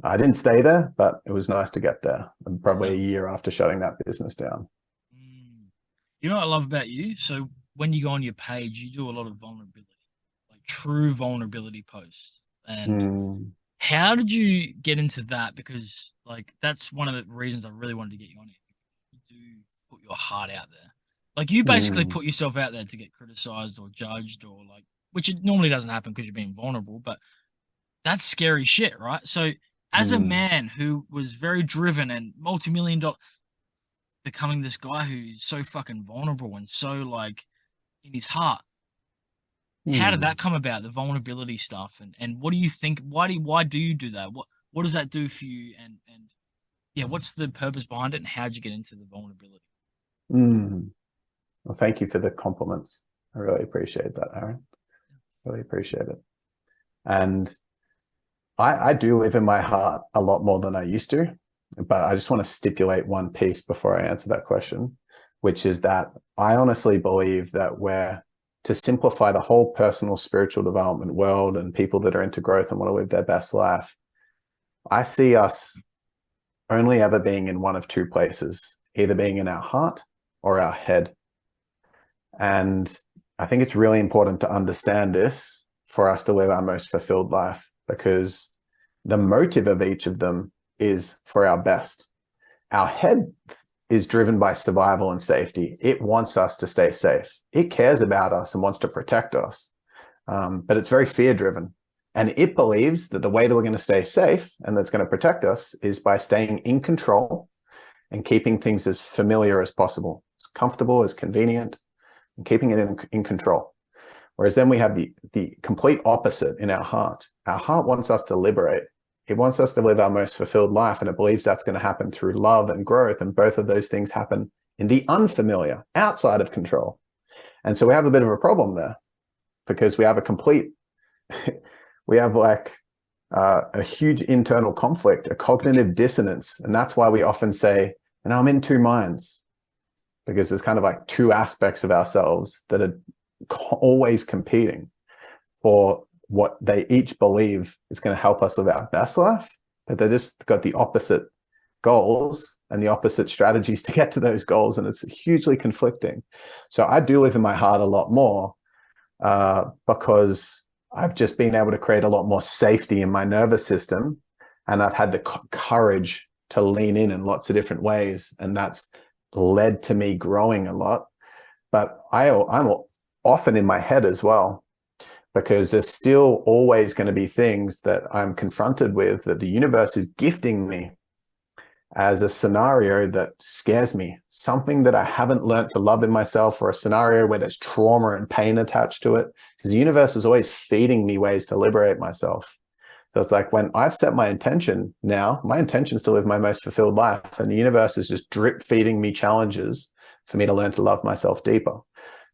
I didn't stay there, but it was nice to get there. Probably a year after shutting that business down. You know what I love about you? So when you go on your page, you do a lot of vulnerability, like true vulnerability posts. And how did you get into that? Because, like, that's one of the reasons I really wanted to get you on here. You do put your heart out there. Like, you basically put yourself out there to get criticized or judged, or like, which it normally doesn't happen because you're being vulnerable, but that's scary shit, right? So as a man who was very driven and multi-million-dollar, becoming this guy who's so fucking vulnerable and so, like, in his heart, how did that come about, the vulnerability stuff? And what do you think? Why do you do that? What does that do for you? And yeah, what's the purpose behind it, and how'd you get into the vulnerability? Well, thank you for the compliments. I really appreciate that, Aaron. Really appreciate it. And I do live in my heart a lot more than I used to, but I just want to stipulate one piece before I answer that question, which is that I honestly believe that to simplify the whole personal spiritual development world and people that are into growth and want to live their best life, I see us only ever being in one of two places, either being in our heart or our head. And I think it's really important to understand this for us to live our most fulfilled life, because the motive of each of them is for our best. Our head is driven by survival and safety. It wants us to stay safe. It cares about us and wants to protect us, but it's very fear-driven. And it believes that the way that we're going to stay safe and that's going to protect us is by staying in control and keeping things as familiar as possible, as comfortable, as convenient, and keeping it in control. Whereas then we have the complete opposite in our heart. Our heart wants us to liberate. It wants us to live our most fulfilled life, and it believes that's going to happen through love and growth. And both of those things happen in the unfamiliar, outside of control. And so we have a bit of a problem there, because we have a huge internal conflict, a cognitive dissonance. And that's why we often say, I'm in two minds, because there's kind of like two aspects of ourselves that are always competing for what they each believe is going to help us live our best life, but they just got the opposite goals and the opposite strategies to get to those goals. And it's hugely conflicting. So I do live in my heart a lot more because I've just been able to create a lot more safety in my nervous system. And I've had the courage to lean in lots of different ways. And that's led to me growing a lot. But I'm often in my head as well, because there's still always going to be things that I'm confronted with that the universe is gifting me as a scenario that scares me, something that I haven't learned to love in myself, or a scenario where there's trauma and pain attached to it, because the universe is always feeding me ways to liberate myself. So it's like when I've set my intention now, my intention is to live my most fulfilled life, and the universe is just drip feeding me challenges for me to learn to love myself deeper.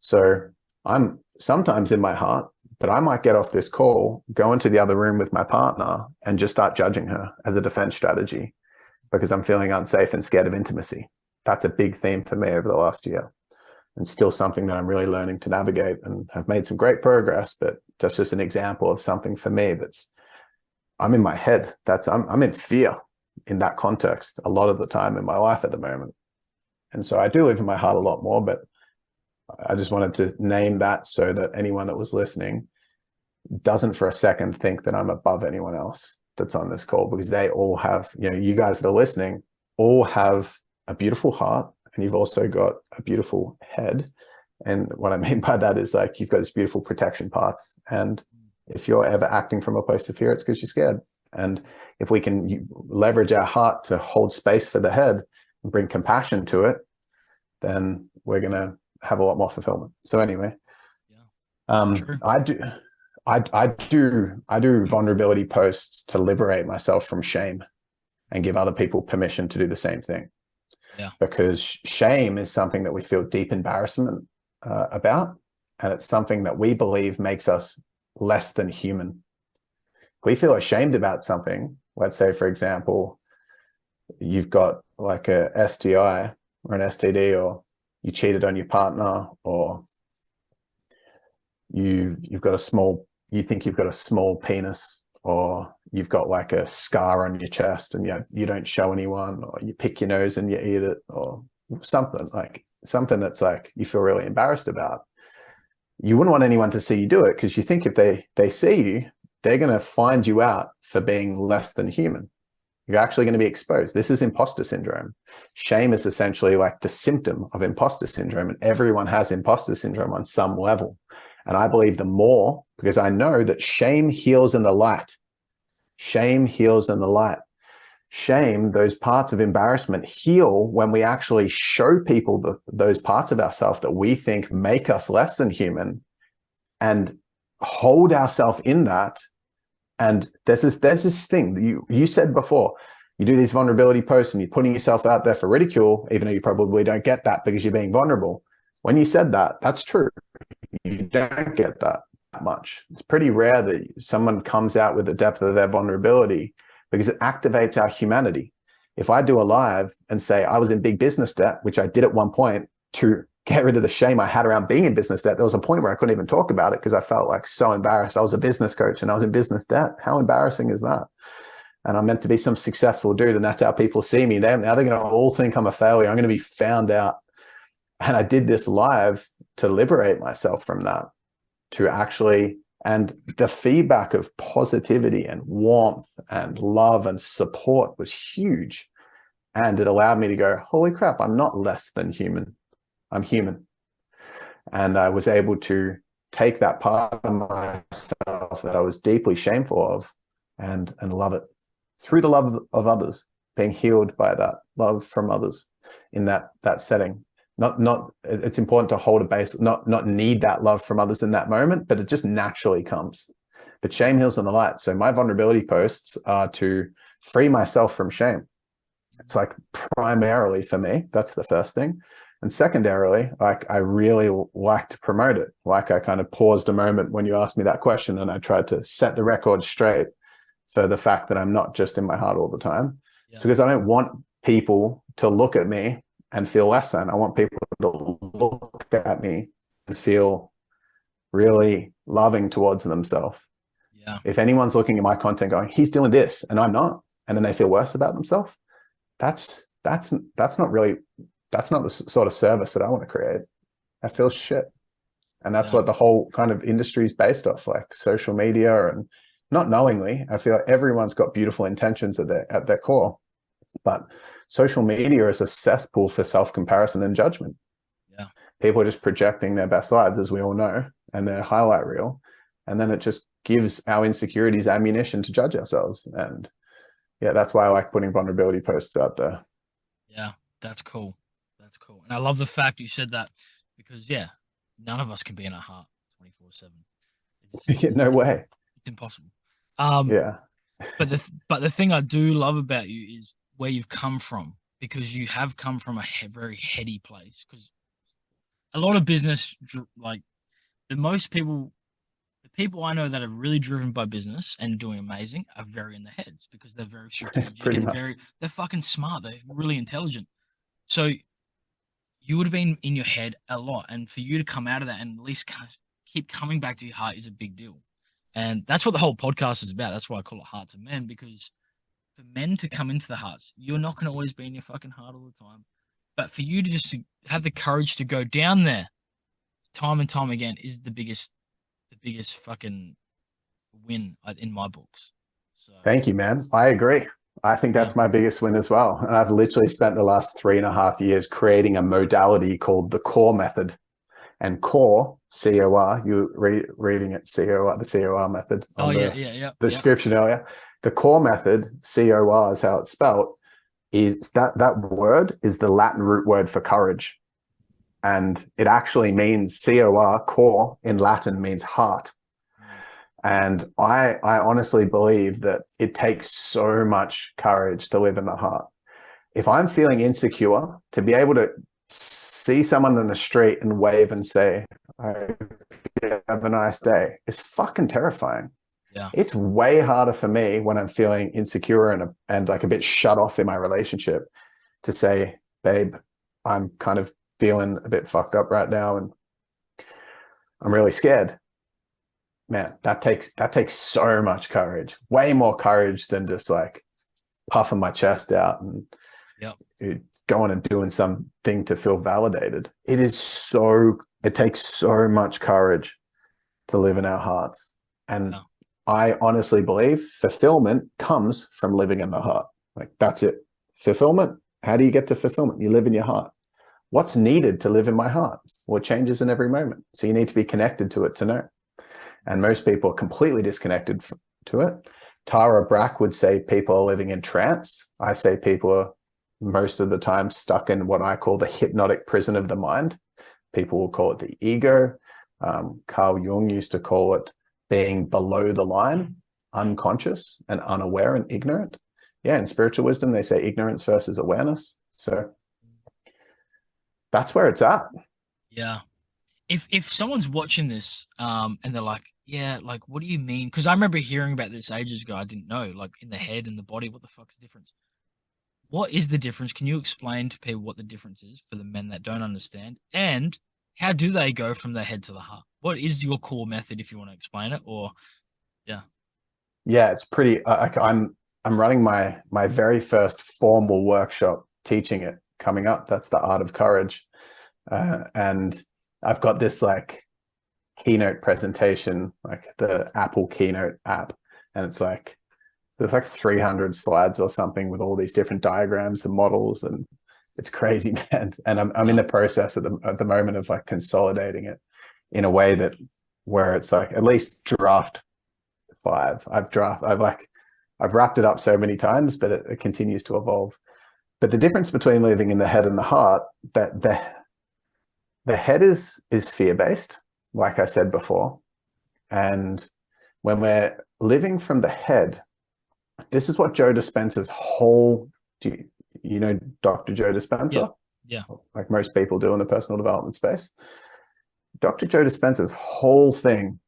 So I'm sometimes in my heart, but I might get off this call, go into the other room with my partner and just start judging her as a defense strategy because I'm feeling unsafe and scared of intimacy. That's a big theme for me over the last year, and still something that I'm really learning to navigate, and have made some great progress, but that's just an example of something for me that's, I'm in my head. I'm in fear in that context a lot of the time in my life at the moment. And so I do live in my heart a lot more, but I just wanted to name that so that anyone that was listening doesn't for a second think that I'm above anyone else that's on this call, because they all have, you guys that are listening all have a beautiful heart, and you've also got a beautiful head. And what I mean by that is, like, you've got these beautiful protection parts. And if you're ever acting from a place of fear, it's because you're scared. And if we can leverage our heart to hold space for the head and bring compassion to it, then we're going to have a lot more fulfillment. So anyway, I do vulnerability posts to liberate myself from shame and give other people permission to do the same thing. Yeah. Because shame is something that we feel deep embarrassment about, and it's something that we believe makes us less than human. If we feel ashamed about something, let's say, for example, you've got like a STI or an STD, or you cheated on your partner, or you think you've got a small penis, or you've got like a scar on your chest and you don't show anyone, or you pick your nose and you eat it, or something that's like you feel really embarrassed about. You wouldn't want anyone to see you do it, because you think if they see you, they're going to find you out for being less than human. You're actually going to be exposed. This is imposter syndrome. Shame is essentially like the symptom of imposter syndrome, and everyone has imposter syndrome on some level. And I believe the more, because I know that shame heals in the light. Shame heals in the light. Shame, those parts of embarrassment, heal when we actually show people those parts of ourselves that we think make us less than human, and hold ourselves in that. And there's this thing that you said before, you do these vulnerability posts and you're putting yourself out there for ridicule, even though you probably don't get that because you're being vulnerable. When you said that, that's true. You don't get that much. It's pretty rare that someone comes out with the depth of their vulnerability, because it activates our humanity. If I do a live and say I was in big business debt, which I did at one point to get rid of the shame I had around being in business debt, there was a point where I couldn't even talk about it because I felt like so embarrassed. I was a business coach and I was in business debt. How embarrassing is that? And I'm meant to be some successful dude, and that's how people see me. Now they're going to all think I'm a failure. I'm going to be found out. And I did this live to liberate myself from that, to actually, and the feedback of positivity and warmth and love and support was huge. And it allowed me to go, holy crap, I'm not less than human. I'm human. And I was able to take that part of myself that I was deeply shameful of and love it through the love of others, being healed by that love from others in that setting. It's important to hold a base, not need that love from others in that moment, but it just naturally comes. But shame heals in the light. So my vulnerability posts are to free myself from shame. It's like primarily for me, that's the first thing. And secondarily, like, I really like to promote it. Like, I kind of paused a moment when you asked me that question, and I tried to set the record straight for the fact that I'm not just in my heart all the time. Yeah. It's because I don't want people to look at me and feel less than. I want people to look at me and feel really loving towards themselves. Yeah. If anyone's looking at my content going, he's doing this and I'm not, and then they feel worse about themselves, that's that's not the sort of service that I want to create. That feels shit. And that's what the whole kind of industry is based off, like social media. And not knowingly, I feel like everyone's got beautiful intentions at their core, but social media is a cesspool for self-comparison and judgment. Yeah. People are just projecting their best lives, as we all know, and their highlight reel. And then it just gives our insecurities ammunition to judge ourselves. And yeah, that's why I like putting vulnerability posts out there. Yeah, that's cool. That's cool. And I love the fact you said that, because yeah, none of us can be in our heart 24/7. No way. It's impossible. Yeah. But the thing I do love about you is where you've come from, because you have come from a very heady place. Because a lot of business, like the people I know that are really driven by business and doing amazing are very in the heads, because they're very strategic and they're fucking smart. They're really intelligent. So you would have been in your head a lot, and for you to come out of that and at least keep coming back to your heart is a big deal. And that's what the whole podcast is about. That's why I call it Hearts of Men, because for men to come into the hearts, you're not going to always be in your fucking heart all the time. But for you to just have the courage to go down there time and time again is the biggest fucking win in my books. So thank you, man. I agree. I think that's my biggest win as well. And I've literally spent the last 3.5 years creating a modality called the CORE method. And CORE, C-O-R, you reading it, C-O-R, the C-O-R method on the description earlier. The CORE method, C-O-R is how it's spelled, is that word is the Latin root word for courage. And it actually means C-O-R, core in Latin means heart. And I honestly believe that it takes so much courage to live in the heart. If I'm feeling insecure, to be able to see someone in the street and wave and say, "Have a nice day," is fucking terrifying. Yeah. It's way harder for me when I'm feeling insecure and like a bit shut off in my relationship to say, "Babe, I'm kind of feeling a bit fucked up right now and I'm really scared." Man, that takes so much courage, way more courage than just like puffing my chest out and going and doing something to feel validated. It takes so much courage to live in our hearts. And I honestly believe fulfillment comes from living in the heart. Like, that's it. Fulfillment. How do you get to fulfillment? You live in your heart. What's needed to live in my heart? Well, it changes in every moment. So you need to be connected to it to know. And most people are completely disconnected to it. Tara Brach would say people are living in trance. I say people are most of the time stuck in what I call the hypnotic prison of the mind. People will call it the ego. Carl Jung used to call it being below the line, unconscious and unaware and ignorant. Yeah, in spiritual wisdom, they say ignorance versus awareness. So that's where it's at. Yeah. If someone's watching this and they're like, yeah, like, what do you mean? Because I remember hearing about this ages ago. I didn't know, like, in the head and the body, what the fuck's the difference? What is the difference? Can you explain to people what the difference is for the men that don't understand? And how do they go from the head to the heart? What is your core method, if you want to explain it? Or yeah, it's pretty. I'm running my very first formal workshop teaching it coming up. That's the Art of Courage, and I've got this like keynote presentation, like the Apple Keynote app, and it's like there's like 300 slides or something with all these different diagrams and models, and it's crazy, man. And I'm in the process at the moment of like consolidating it in a way that where it's like at least draft 5. I've wrapped it up so many times, but it continues to evolve. But the difference between living in the head and the heart, that the head is fear-based, like I said before. And when we're living from the head, this is what Joe Dispenza's whole, you know Dr. Joe Dispenza? Yeah. Like most people do in the personal development space. Dr. Joe Dispenza's whole thing,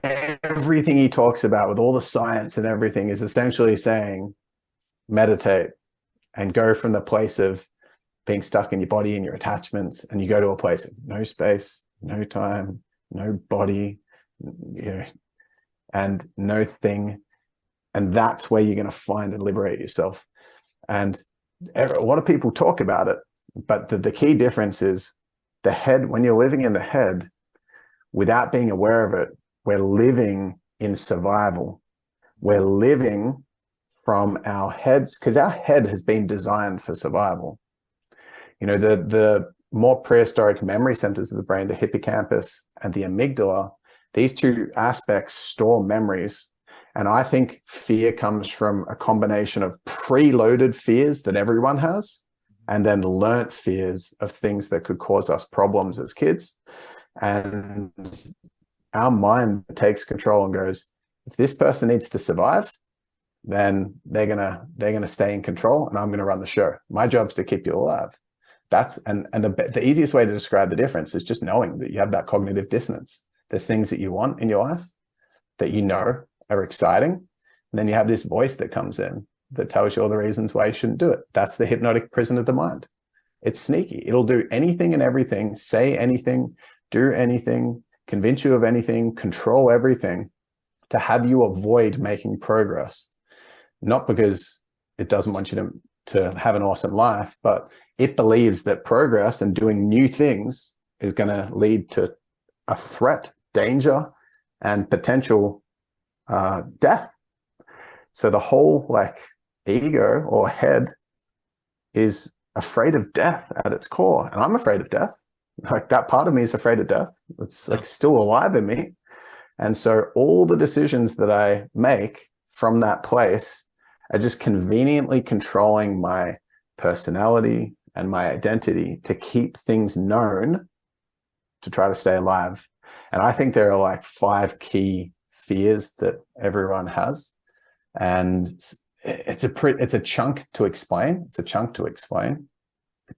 everything he talks about with all the science and everything, is essentially saying, meditate and go from the place of being stuck in your body and your attachments, and you go to a place of no space, no time, no body, and no thing. And that's where you're going to find and liberate yourself. And A lot of people talk about it, but the key difference is the head. When you're living in the head without being aware of it, we're living in survival. We're living from our heads, because our head has been designed for survival. You know, the more prehistoric memory centers of the brain, the hippocampus and the amygdala, these two aspects store memories. And I think fear comes from a combination of preloaded fears that everyone has, and then learnt fears of things that could cause us problems as kids. And our mind takes control and goes, if this person needs to survive, then they're gonna stay in control, and I'm gonna run the show. My job's to keep you alive. That's and the easiest way to describe the difference is just knowing that you have that cognitive dissonance. There's things that you want in your life that you know are exciting, and then you have this voice that comes in that tells you all the reasons why you shouldn't do it. That's the hypnotic prison of the mind. It's sneaky. It'll do anything and everything, say anything, do anything, convince you of anything, control everything to have you avoid making progress. Not because it doesn't want you to have an awesome life, but it believes that progress and doing new things is going to lead to a threat, danger, and potential death. So the whole ego or head is afraid of death at its core. And I'm afraid of death. Like, that part of me is afraid of death. It's like still alive in me. And so all the decisions that I make from that place are just conveniently controlling my personality and my identity to keep things known, to try to stay alive. And I think there are 5 key fears that everyone has. And it's a chunk to explain. It's a chunk to explain.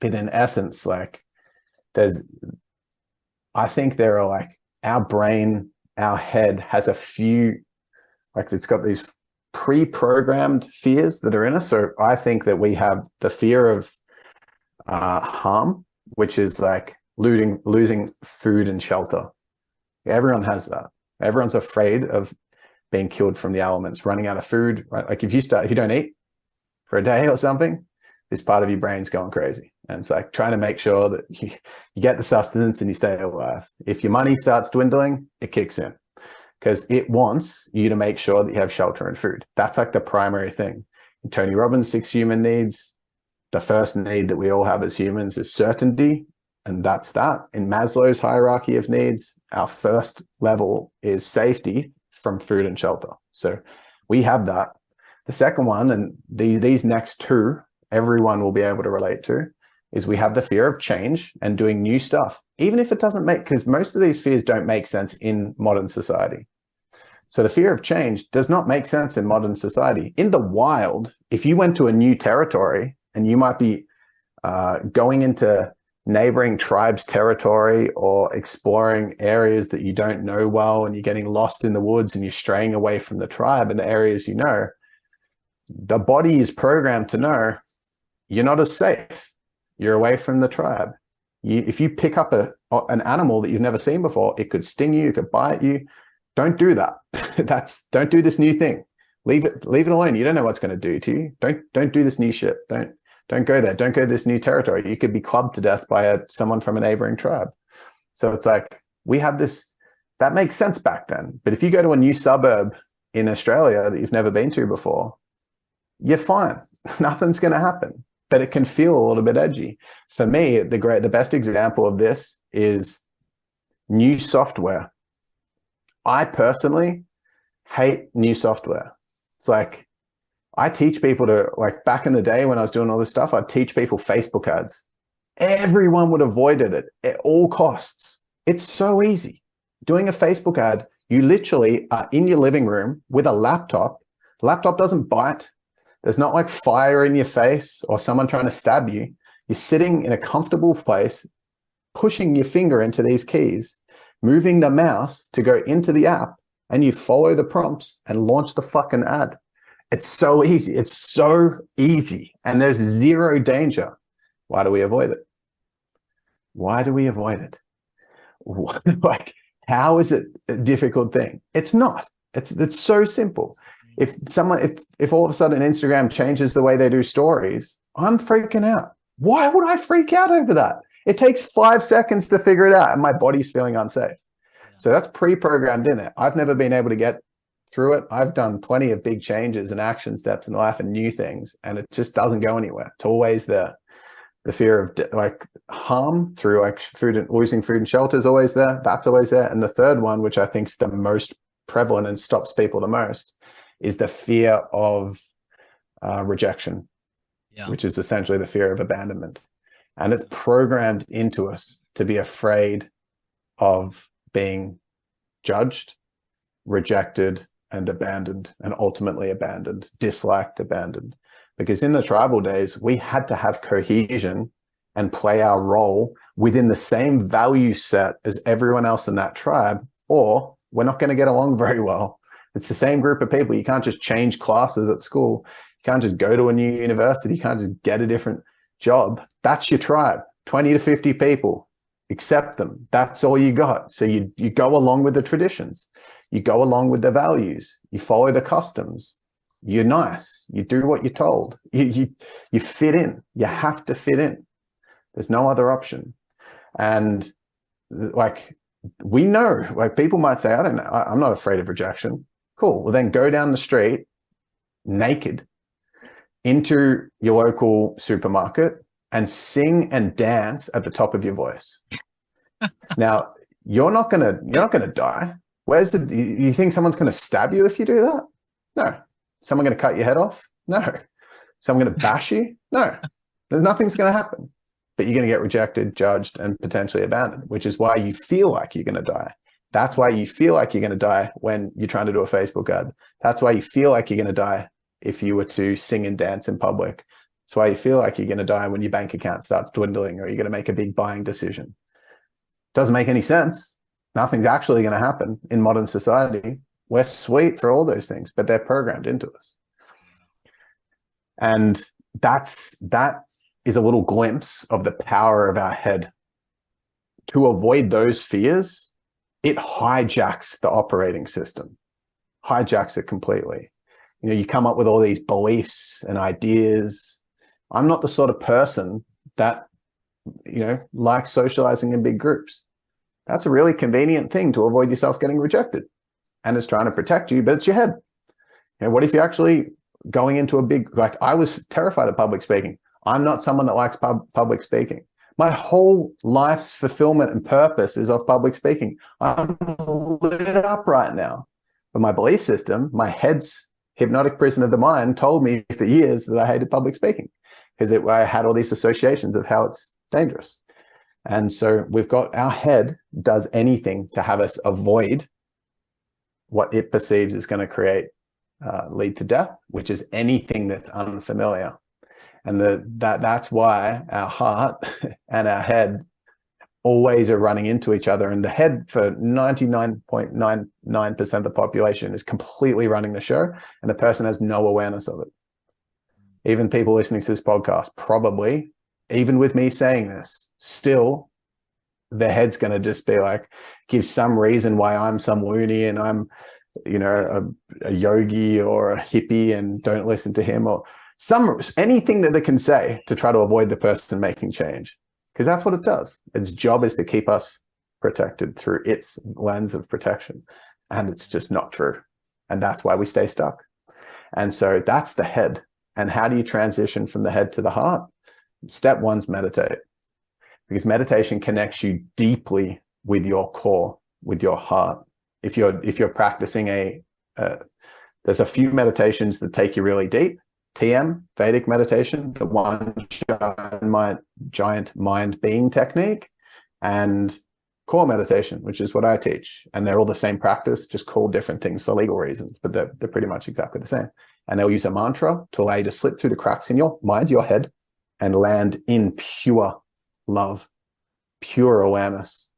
But in essence, I think there are our brain, our head has a few, it's got these pre-programmed fears that are in us. So I think that we have the fear of harm, which is losing food and shelter. Everyone has that. Everyone's afraid of being killed from the elements, running out of food, right? If you don't eat for a day or something, this part of your brain's going crazy. And it's trying to make sure that you get the sustenance and you stay alive. If your money starts dwindling, it kicks in, because it wants you to make sure that you have shelter and food. That's the primary thing. In Tony Robbins' 6 human needs, the first need that we all have as humans is certainty. And that's that. In Maslow's hierarchy of needs, our first level is safety from food and shelter. So we have that. The second one, and these next 2, everyone will be able to relate to, is we have the fear of change and doing new stuff, even if it doesn't because most of these fears don't make sense in modern society. So the fear of change does not make sense in modern society. In the wild, if you went to a new territory and you might be going into neighboring tribes' territory or exploring areas that you don't know well, and you're getting lost in the woods and you're straying away from the tribe and the areas you know, the body is programmed to know you're not as safe. You're away from the tribe. If you pick up an animal that you've never seen before, it could sting you, it could bite you. Don't do that. Don't do this new thing. Leave it alone. You don't know what's going to do to you. Don't do this new shit. Don't go there. Don't go to this new territory. You could be clubbed to death by someone from a neighboring tribe. So it's we have this, that makes sense back then. But if you go to a new suburb in Australia that you've never been to before, you're fine. Nothing's going to happen. But it can feel a little bit edgy. For me, the best example of this is new software. I personally hate new software. It's I teach people to, back in the day when I was doing all this stuff, I'd teach people Facebook ads. Everyone would avoid it at all costs. It's so easy. Doing a Facebook ad, you literally are in your living room with a laptop. The laptop doesn't bite. There's not fire in your face or someone trying to stab you. You're sitting in a comfortable place, pushing your finger into these keys, moving the mouse to go into the app, and you follow the prompts and launch the fucking ad. It's so easy. It's so easy. And there's zero danger. Why do we avoid it? Why do we avoid it? How is it a difficult thing? It's not. It's so simple. If all of a sudden Instagram changes the way they do stories, I'm freaking out. Why would I freak out over that? It takes 5 seconds to figure it out, and my body's feeling unsafe. Yeah. So that's pre-programmed in it. I've never been able to get through it. I've done plenty of big changes and action steps in life and new things, and it just doesn't go anywhere. It's always there. The fear of like harm through like losing food and shelter is always there. That's always there. And the third one, which I think is the most prevalent and stops people the most, is the fear of rejection, which is essentially the fear of abandonment. And it's programmed into us to be afraid of being judged, rejected, and abandoned, and ultimately abandoned, disliked, abandoned. Because in the tribal days, we had to have cohesion and play our role within the same value set as everyone else in that tribe, or we're not going to get along very well. It's the same group of people. You can't just change classes at school. You can't just go to a new university. You can't just get a different job. That's your tribe, 20 to 50 people. Accept them. That's all you got. So you go along with the traditions. You go along with the values. You follow the customs. You're nice. You do what you're told. You fit in. You have to fit in. There's no other option. And like, we know, like, people might say, I don't know, I'm not afraid of rejection. Cool. Well, then go down the street naked into your local supermarket and sing and dance at the top of your voice. Now, you're not gonna die. You think someone's gonna stab you if you do that? No. Someone gonna cut your head off? No. Someone gonna bash you? No. Nothing's gonna happen. But you're gonna get rejected, judged, and potentially abandoned, which is why you feel like you're gonna die. That's why you feel like you're gonna die when you're trying to do a Facebook ad. That's why you feel like you're gonna die if you were to sing and dance in public. That's why you feel like you're gonna die when your bank account starts dwindling or you're gonna make a big buying decision. Doesn't make any sense. Nothing's actually gonna happen in modern society. We're sweet for all those things, but they're programmed into us. And that is a little glimpse of the power of our head. To avoid those fears, it hijacks the operating system, hijacks it completely. You know, you come up with all these beliefs and ideas. I'm not the sort of person that, you know, likes socializing in big groups. That's a really convenient thing to avoid yourself getting rejected. And it's trying to protect you, but it's your head. You know, what if you're actually going into a big, like, I was terrified of public speaking. I'm not someone that likes public speaking. My whole life's fulfillment and purpose is of public speaking. I'm lit up right now. But my belief system, my head's hypnotic prison of the mind, told me for years that I hated public speaking because I had all these associations of how it's dangerous. And so we've got, our head does anything to have us avoid what it perceives is going to lead to death, which is anything that's unfamiliar. And that's why our heart and our head always are running into each other. And the head, for 99.99% of the population, is completely running the show, and the person has no awareness of it. Even people listening to this podcast, probably, even with me saying this, still their head's going to just be like, give some reason why I'm some loony and I'm, you know, a yogi or a hippie and don't listen to him, or anything that they can say to try to avoid the person making change, because that's what it does. Its job is to keep us protected through its lens of protection, and it's just not true. And that's why we stay stuck. And so that's the head. And how do you transition from the head to the heart? Step one's meditate, because meditation connects you deeply with your core, with your heart. If you're practicing there's a few meditations that take you really deep. TM, Vedic meditation, the one giant mind being technique, and core meditation, which is what I teach. And they're all the same practice, just called different things for legal reasons, but they're pretty much exactly the same. And they'll use a mantra to allow you to slip through the cracks in your mind, your head, and land in pure love, pure awareness.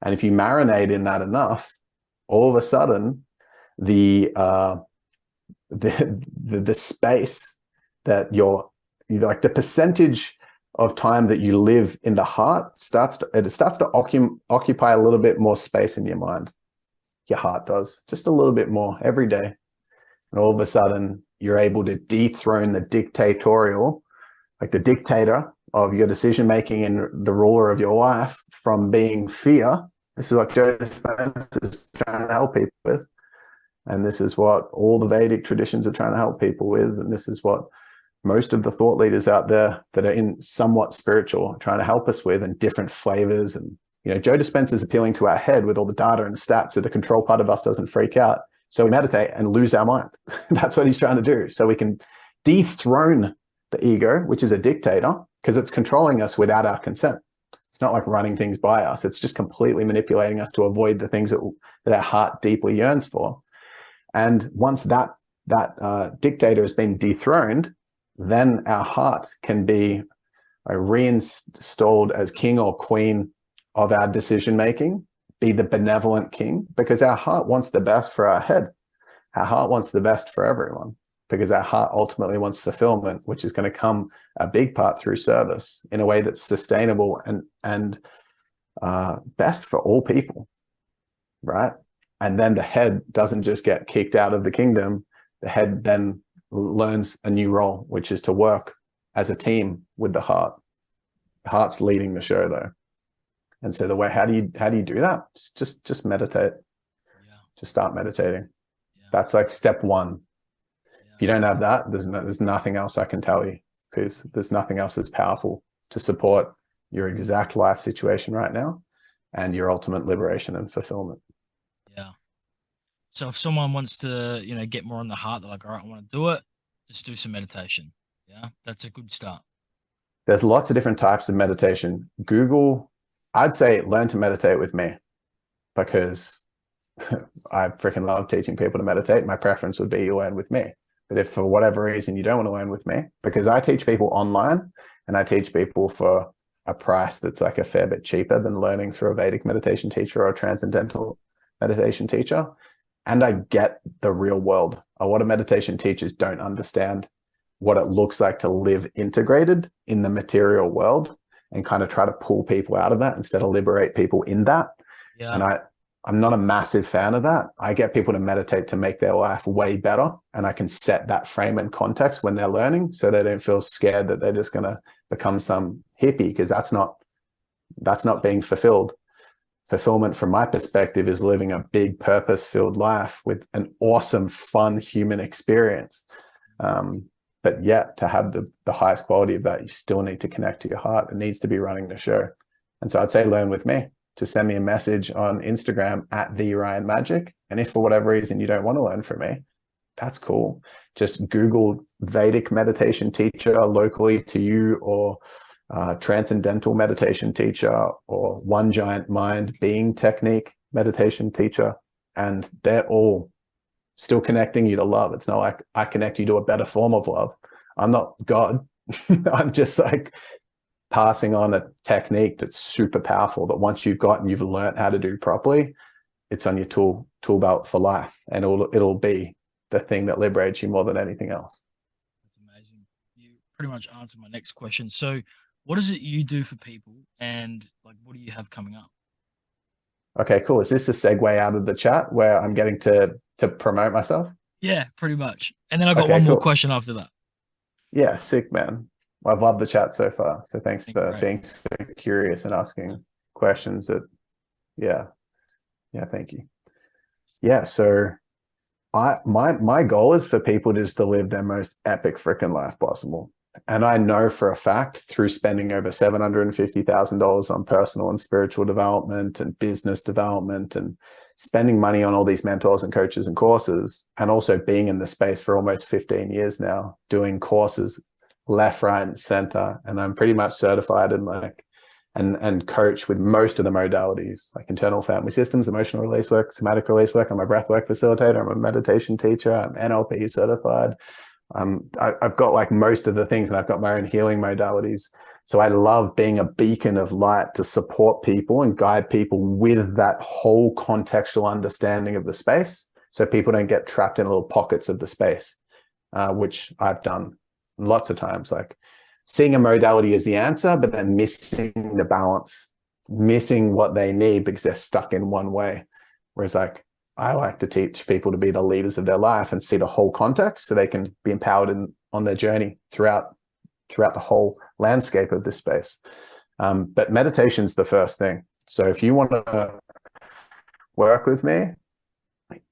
And if you marinate in that enough, all of a sudden, the space that like the percentage of time that you live in the heart starts to occupy a little bit more space in your mind. Your heart does, just a little bit more every day. And all of a sudden, you're able to dethrone the dictatorial, like the dictator of your decision making and the ruler of your life from being fear. This is what Joe Dispenza is trying to help people with. And this is what all the Vedic traditions are trying to help people with. And this is what most of the thought leaders out there that are in somewhat spiritual are trying to help us with, and different flavors. And, Joe Dispenza is appealing to our head with all the data and stats so the control part of us doesn't freak out. So we meditate and lose our mind. That's what he's trying to do. So we can dethrone the ego, which is a dictator, because it's controlling us without our consent. It's not like running things by us. It's just completely manipulating us to avoid the things that our heart deeply yearns for. And once that dictator has been dethroned, then our heart can be reinstalled as king or queen of our decision making, be the benevolent king, because our heart wants the best for our head. Our heart wants the best for everyone, because our heart ultimately wants fulfillment, which is going to come a big part through service in a way that's sustainable and best for all people, right? And then the head doesn't just get kicked out of the kingdom. The head then learns a new role, which is to work as a team with the heart. The heart's leading the show, though. And so the way, how do you do that? Just meditate. Yeah. Just start meditating. Yeah. That's like step one. Yeah. If you don't have that, there's nothing else I can tell you, because there's nothing else that's powerful to support your exact life situation right now and your ultimate liberation and fulfillment. Yeah. So if someone wants to, get more on the heart, they're like, all right, I want to do it, just do some meditation. Yeah, that's a good start. There's lots of different types of meditation. I'd say learn to meditate with me, because I freaking love teaching people to meditate. My preference would be you learn with me. But if for whatever reason you don't want to learn with me, because I teach people online and I teach people for a price that's like a fair bit cheaper than learning through a Vedic meditation teacher or a transcendental meditation teacher. And I get the real world. A lot of meditation teachers don't understand what it looks like to live integrated in the material world, and kind of try to pull people out of that instead of liberate people in that. Yeah. And I'm not a massive fan of that. I get people to meditate to make their life way better. And I can set that frame and context when they're learning, so they don't feel scared that they're just going to become some hippie, because that's not being fulfilled. Fulfillment from my perspective is living a big purpose-filled life with an awesome, fun human experience. But yet, to have the highest quality of that, you still need to connect to your heart. It needs to be running the show. And so I'd say learn with me. Just send me a message on Instagram at @TheRyanMagic. And if for whatever reason you don't want to learn from me, that's cool. Just Google Vedic meditation teacher locally to you, or transcendental meditation teacher, or One Giant Mind being technique meditation teacher. And they're all still connecting you to love. It's not like I connect you to a better form of love. I'm not God. I'm just like passing on a technique that's super powerful, that once you've learned how to do properly, it's on your tool belt for life, and it'll be the thing that liberates you more than anything else. That's amazing. You pretty much answered my next question. So what is it you do for people, and like, what do you have coming up? Okay, cool. Is this a segue out of the chat where I'm getting to promote myself? Yeah, pretty much. And then I got one more question after that. Yeah, sick, man. I've loved the chat so far. So thanks for being so curious and asking questions yeah, thank you. Yeah, so my goal is for people just to live their most epic freaking life possible. And I know for a fact, through spending over $750,000 on personal and spiritual development and business development, and spending money on all these mentors and coaches and courses, and also being in the space for almost 15 years now, doing courses left, right, and center. And I'm pretty much certified in and coach with most of the modalities, like internal family systems, emotional release work, somatic release work. I'm a breathwork facilitator. I'm a meditation teacher. I'm NLP certified. I've got like most of the things, and I've got my own healing modalities. So I love being a beacon of light to support people and guide people with that whole contextual understanding of the space, so people don't get trapped in little pockets of the space, which I've done lots of times, like seeing a modality as the answer, but then missing the balance, missing what they need because they're stuck in one way. Whereas like, I like to teach people to be the leaders of their life and see the whole context, so they can be empowered on their journey throughout throughout the whole landscape of this space. But meditation's the first thing. So if you want to work with me,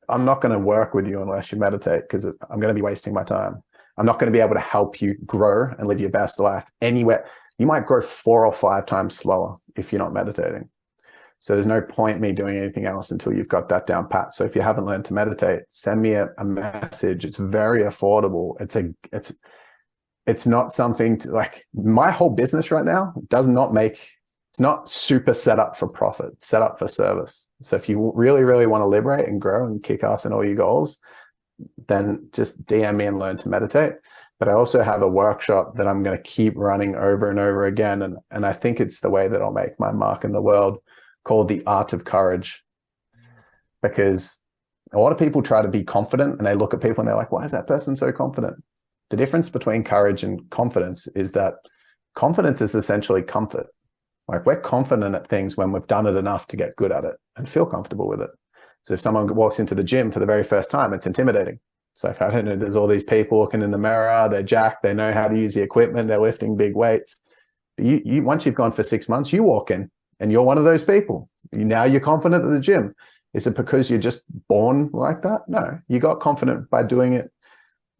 I'm not going to work with you unless you meditate, because I'm going to be wasting my time. I'm not going to be able to help you grow and live your best life anywhere. You might grow 4 or 5 times slower if you're not meditating. So there's no point me doing anything else until you've got that down pat. So if you haven't learned to meditate, send me a message. It's very affordable. It's not something to, like, my whole business right now does not make, it's not super set up for profit, it's set up for service. So if you really, really want to liberate and grow and kick ass in all your goals, then just DM me and learn to meditate. But I also have a workshop that I'm going to keep running over and over again. And I think it's the way that I'll make my mark in the world, called The Art of Courage. Because a lot of people try to be confident, and they look at people and they're like, why is that person so confident? The difference between courage and confidence is that confidence is essentially comfort. Like, we're confident at things when we've done it enough to get good at it and feel comfortable with it. So if someone walks into the gym for the very first time, it's intimidating. It's like, I don't know, there's all these people looking in the mirror, they're jacked, they know how to use the equipment, they're lifting big weights. But you once you've gone for 6 months, you walk in and you're one of those people. Now you're confident at the gym. Is it because you're just born like that? No, you got confident by doing it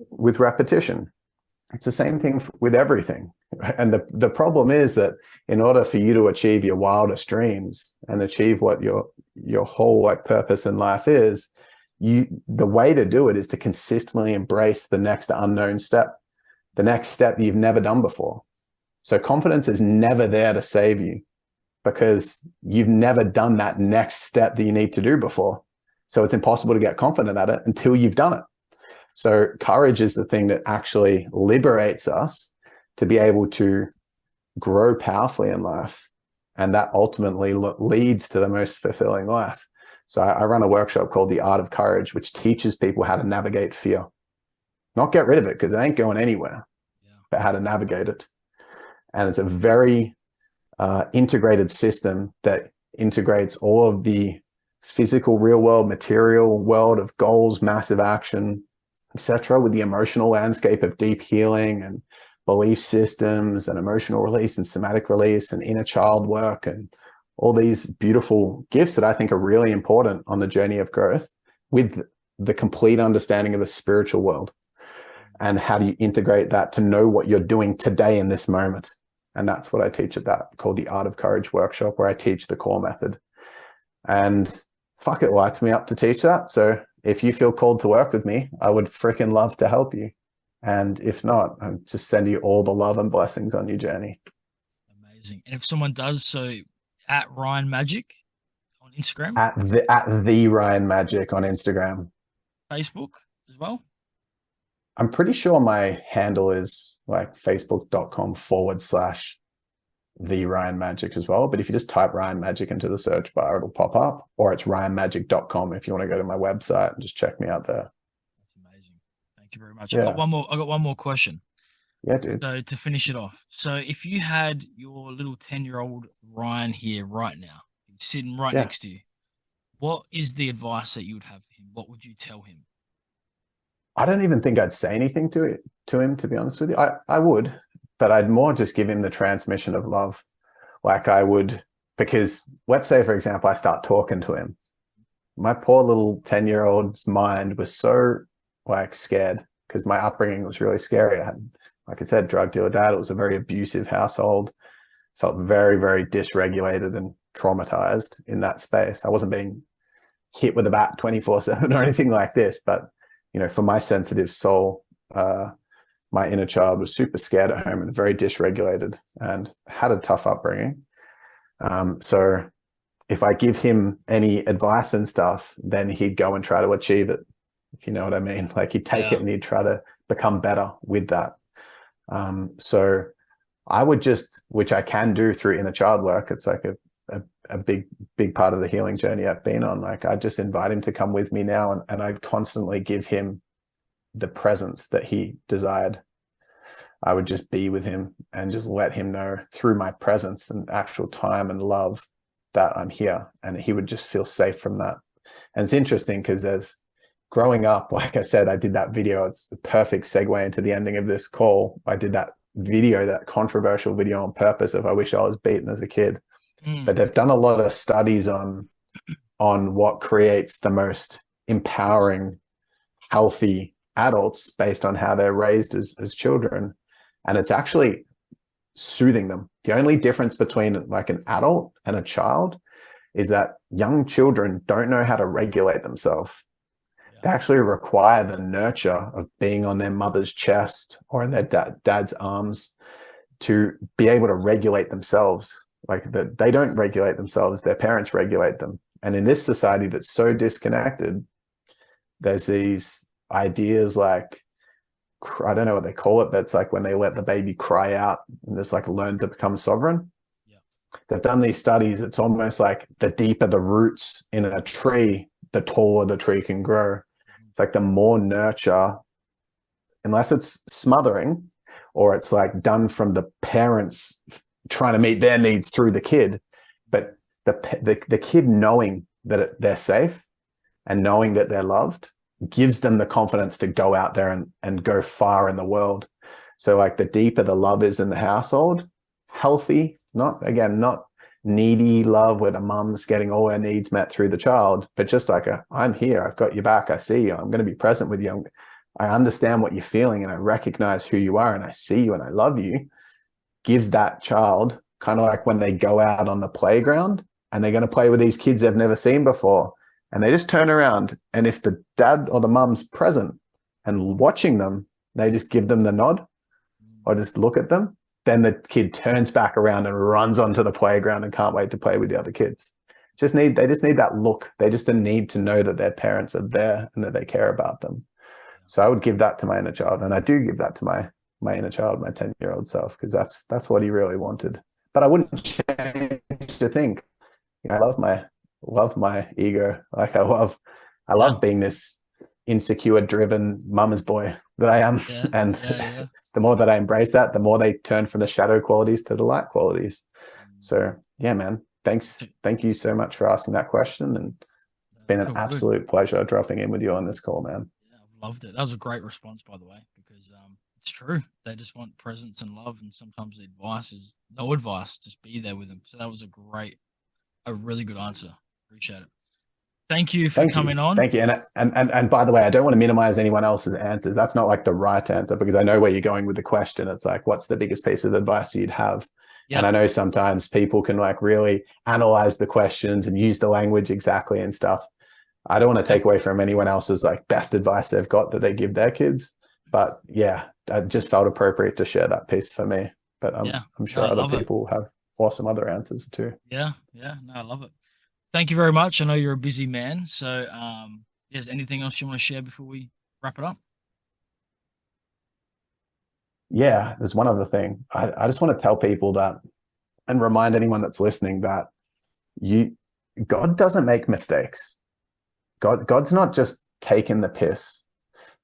with repetition. It's the same thing with everything. And the problem is that in order for you to achieve your wildest dreams and achieve what your whole like purpose in life is, the way to do it is to consistently embrace the next unknown step, the next step that you've never done before. So confidence is never there to save you, because you've never done that next step that you need to do before. So it's impossible to get confident at it until you've done it. So courage is the thing that actually liberates us to be able to grow powerfully in life. And that ultimately leads to the most fulfilling life. So I run a workshop called The Art of Courage, which teaches people how to navigate fear. Not get rid of it, because it ain't going anywhere, but how to navigate it. And it's a very integrated system that integrates all of the physical, real world, material world of goals, massive action, etc., with the emotional landscape of deep healing and belief systems and emotional release and somatic release and inner child work and all these beautiful gifts that I think are really important on the journey of growth, with the complete understanding of the spiritual world. And how do you integrate that to know what you're doing today in this moment? And that's what I teach at that, called the Art of Courage workshop, where I teach the core method. And fuck, it lights me up to teach that. So if you feel called to work with me, I would freaking love to help you. And if not, I'll just send you all the love and blessings on your journey. Amazing. And if someone does so, at Ryan Magic on Instagram, at the Ryan Magic on Instagram, Facebook as well. I'm pretty sure my handle is like facebook.com/the Ryan Magic as well. But if you just type Ryan Magic into the search bar, it'll pop up, or it's ryanmagic.com if you want to go to my website and just check me out there. That's amazing. Thank you very much. Yeah. I got one more question. Yeah, dude. So to finish it off, so if you had your little 10-year-old Ryan here right now, he's sitting right next to you, what is the advice that you would have for him? What would you tell him? I don't even think I'd say anything to him, to be honest with you. I would, but I'd more just give him the transmission of love. Like I would, because let's say, for example, I start talking to him. My poor little 10-year-old's mind was so like scared, because my upbringing was really scary. I had, like I said, drug dealer dad. It was a very abusive household. Felt very, very dysregulated and traumatized in that space. I wasn't being hit with a bat 24/7 or anything like this, but you know, for my sensitive soul, my inner child was super scared at home and very dysregulated and had a tough upbringing. So if I give him any advice and stuff, then he'd go and try to achieve it, if you know what I mean. Like he'd take it and he'd try to become better with that. So I would just, which I can do through inner child work, it's like a big part of the healing journey I've been on. Like I just invite him to come with me now, and I'd constantly give him the presence that he desired. I would just be with him and just let him know through my presence and actual time and love that I'm here, and he would just feel safe from that. And it's interesting because there's growing up, like I said, I did that video. It's the perfect segue into the ending of this call. I did that video, that controversial video on purpose of I wish I was beaten as a kid. But Mm. they've done a lot of studies on what creates the most empowering, healthy adults based on how they're raised as children. And it's actually soothing them. The only difference between like an adult and a child is that young children don't know how to regulate themselves. They actually require the nurture of being on their mother's chest or in their dad's arms to be able to regulate themselves. Like that, they don't regulate themselves, their parents regulate them. And in this society that's so disconnected, there's these ideas like, I don't know what they call it, but it's like when they let the baby cry out and it's like learn to become sovereign. Yeah. They've done these studies. It's almost like the deeper the roots in a tree, the taller the tree can grow. It's like the more nurture, unless it's smothering or it's like done from the parents trying to meet their needs through the kid, but the kid knowing that they're safe and knowing that they're loved gives them the confidence to go out there and go far in the world. So like the deeper the love is in the household, healthy, not needy love where the mum's getting all her needs met through the child, but just like I'm here, I've got your back, I see you, I'm going to be present with you, I understand what you're feeling and I recognize who you are and I see you and I love you, gives that child kind of like when they go out on the playground and they're going to play with these kids they've never seen before. And they just turn around, and if the dad or the mum's present and watching them, they just give them the nod or just look at them, then the kid turns back around and runs onto the playground and can't wait to play with the other kids. They just need that look. They just need to know that their parents are there and that they care about them. So I would give that to my inner child, and I do give that to my inner child, my 10-year-old self, because that's what he really wanted. But I wouldn't change the thing. I love my ego. Like I love being this insecure, driven mama's boy that I am. Yeah. And Yeah. the more that I embrace that, the more they turn from the shadow qualities to the light qualities. So yeah, man, thank you so much for asking that question, and it's been an absolute pleasure dropping in with you on this call, man. Yeah, I've loved it. That was a great response, by the way, because it's true. They just want presence and love, and sometimes the advice is no advice, just be there with them. So that was a really good answer. Appreciate it. Thank you for coming on. Thank you. And by the way, I don't want to minimize anyone else's answers. That's not like the right answer, because I know where you're going with the question. It's like, what's the biggest piece of advice you'd have? Yep. And I know sometimes people can like really analyze the questions and use the language exactly and stuff. I don't want to take away from anyone else's like best advice they've got that they give their kids. But yeah, I just felt appropriate to share that piece for me. But I'm sure other people have awesome other answers too. Yeah. No, I love it. Thank you very much. I know you're a busy man. So is anything else you want to share before we wrap it up? Yeah, there's one other thing. I just want to tell people that, and remind anyone that's listening, that God doesn't make mistakes. God's not just taken the piss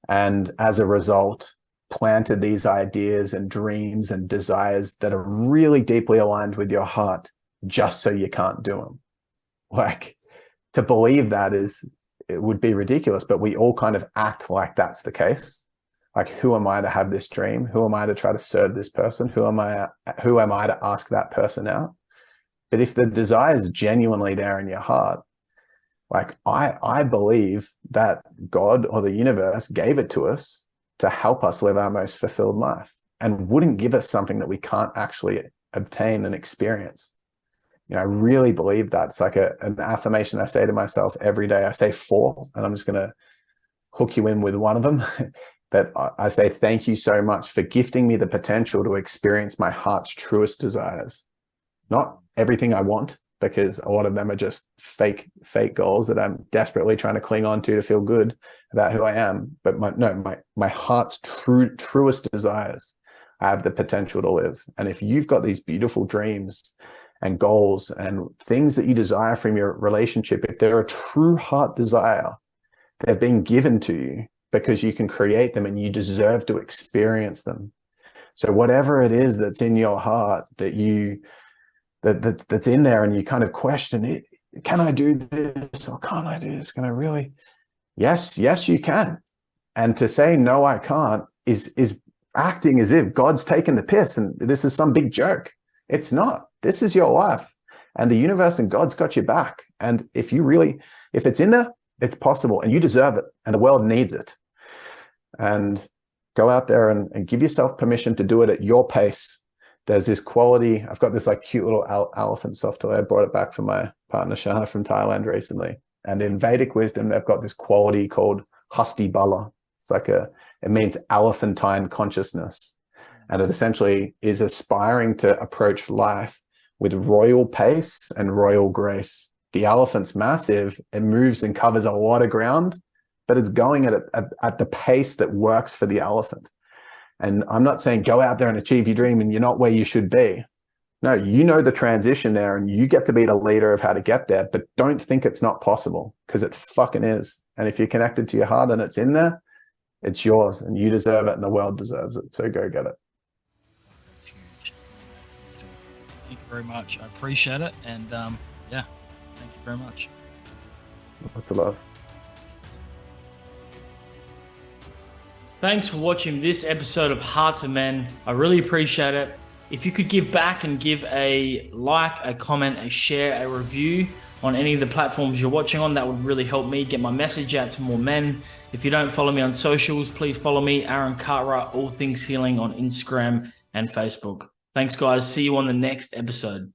and as a result planted these ideas and dreams and desires that are really deeply aligned with your heart just so you can't do them. Like, to believe that it would be ridiculous, but we all kind of act like that's the case. Like, who am I to have this dream? Who am I to try to serve this person? Who am I to ask that person out? But if the desire is genuinely there in your heart, like I believe that God or the universe gave it to us to help us live our most fulfilled life, and wouldn't give us something that we can't actually obtain and experience. I really believe that. It's like an affirmation I say to myself every day. I say 4, and I'm just going to hook you in with one of them. But I say, thank you so much for gifting me the potential to experience my heart's truest desires. Not everything I want, because a lot of them are just fake goals that I'm desperately trying to cling on to feel good about who I am. But my heart's truest desires, I have the potential to live. And if you've got these beautiful dreams and goals and things that you desire from your relationship, if they're a true heart desire, they've been given to you because you can create them and you deserve to experience them. So whatever it is that's in your heart that's in there, and you kind of question it, can I do this or can't I do this? Can I really? Yes, you can. And to say no, I can't is acting as if God's taken the piss and this is some big joke. It's not. This is your life. And the universe and God's got your back. And if it's in there, it's possible and you deserve it and the world needs it. And go out there and give yourself permission to do it at your pace. There's this quality. I've got this like cute little elephant soft toy. I brought it back from my partner Shana from Thailand recently. And in Vedic wisdom, they've got this quality called Hasti Bala. It's like it means elephantine consciousness. And it essentially is aspiring to approach life with royal pace and royal grace. The elephant's massive. It moves and covers a lot of ground, but it's going at the pace that works for the elephant. And I'm not saying go out there and achieve your dream and you're not where you should be. No, you know the transition there and you get to be the leader of how to get there, but don't think it's not possible because it fucking is. And if you're connected to your heart and it's in there, it's yours and you deserve it and the world deserves it. So go get it. That's huge. Thank you very much. I appreciate it. And yeah, thank you very much. Lots of love. Thanks for watching this episode of Hearts of Men. I really appreciate it. If you could give back and give a like, a comment, a share, a review on any of the platforms you're watching on, that would really help me get my message out to more men. If you don't follow me on socials, please follow me, Aaron Cartwright, All Things Healing on Instagram and Facebook. Thanks, guys. See you on the next episode.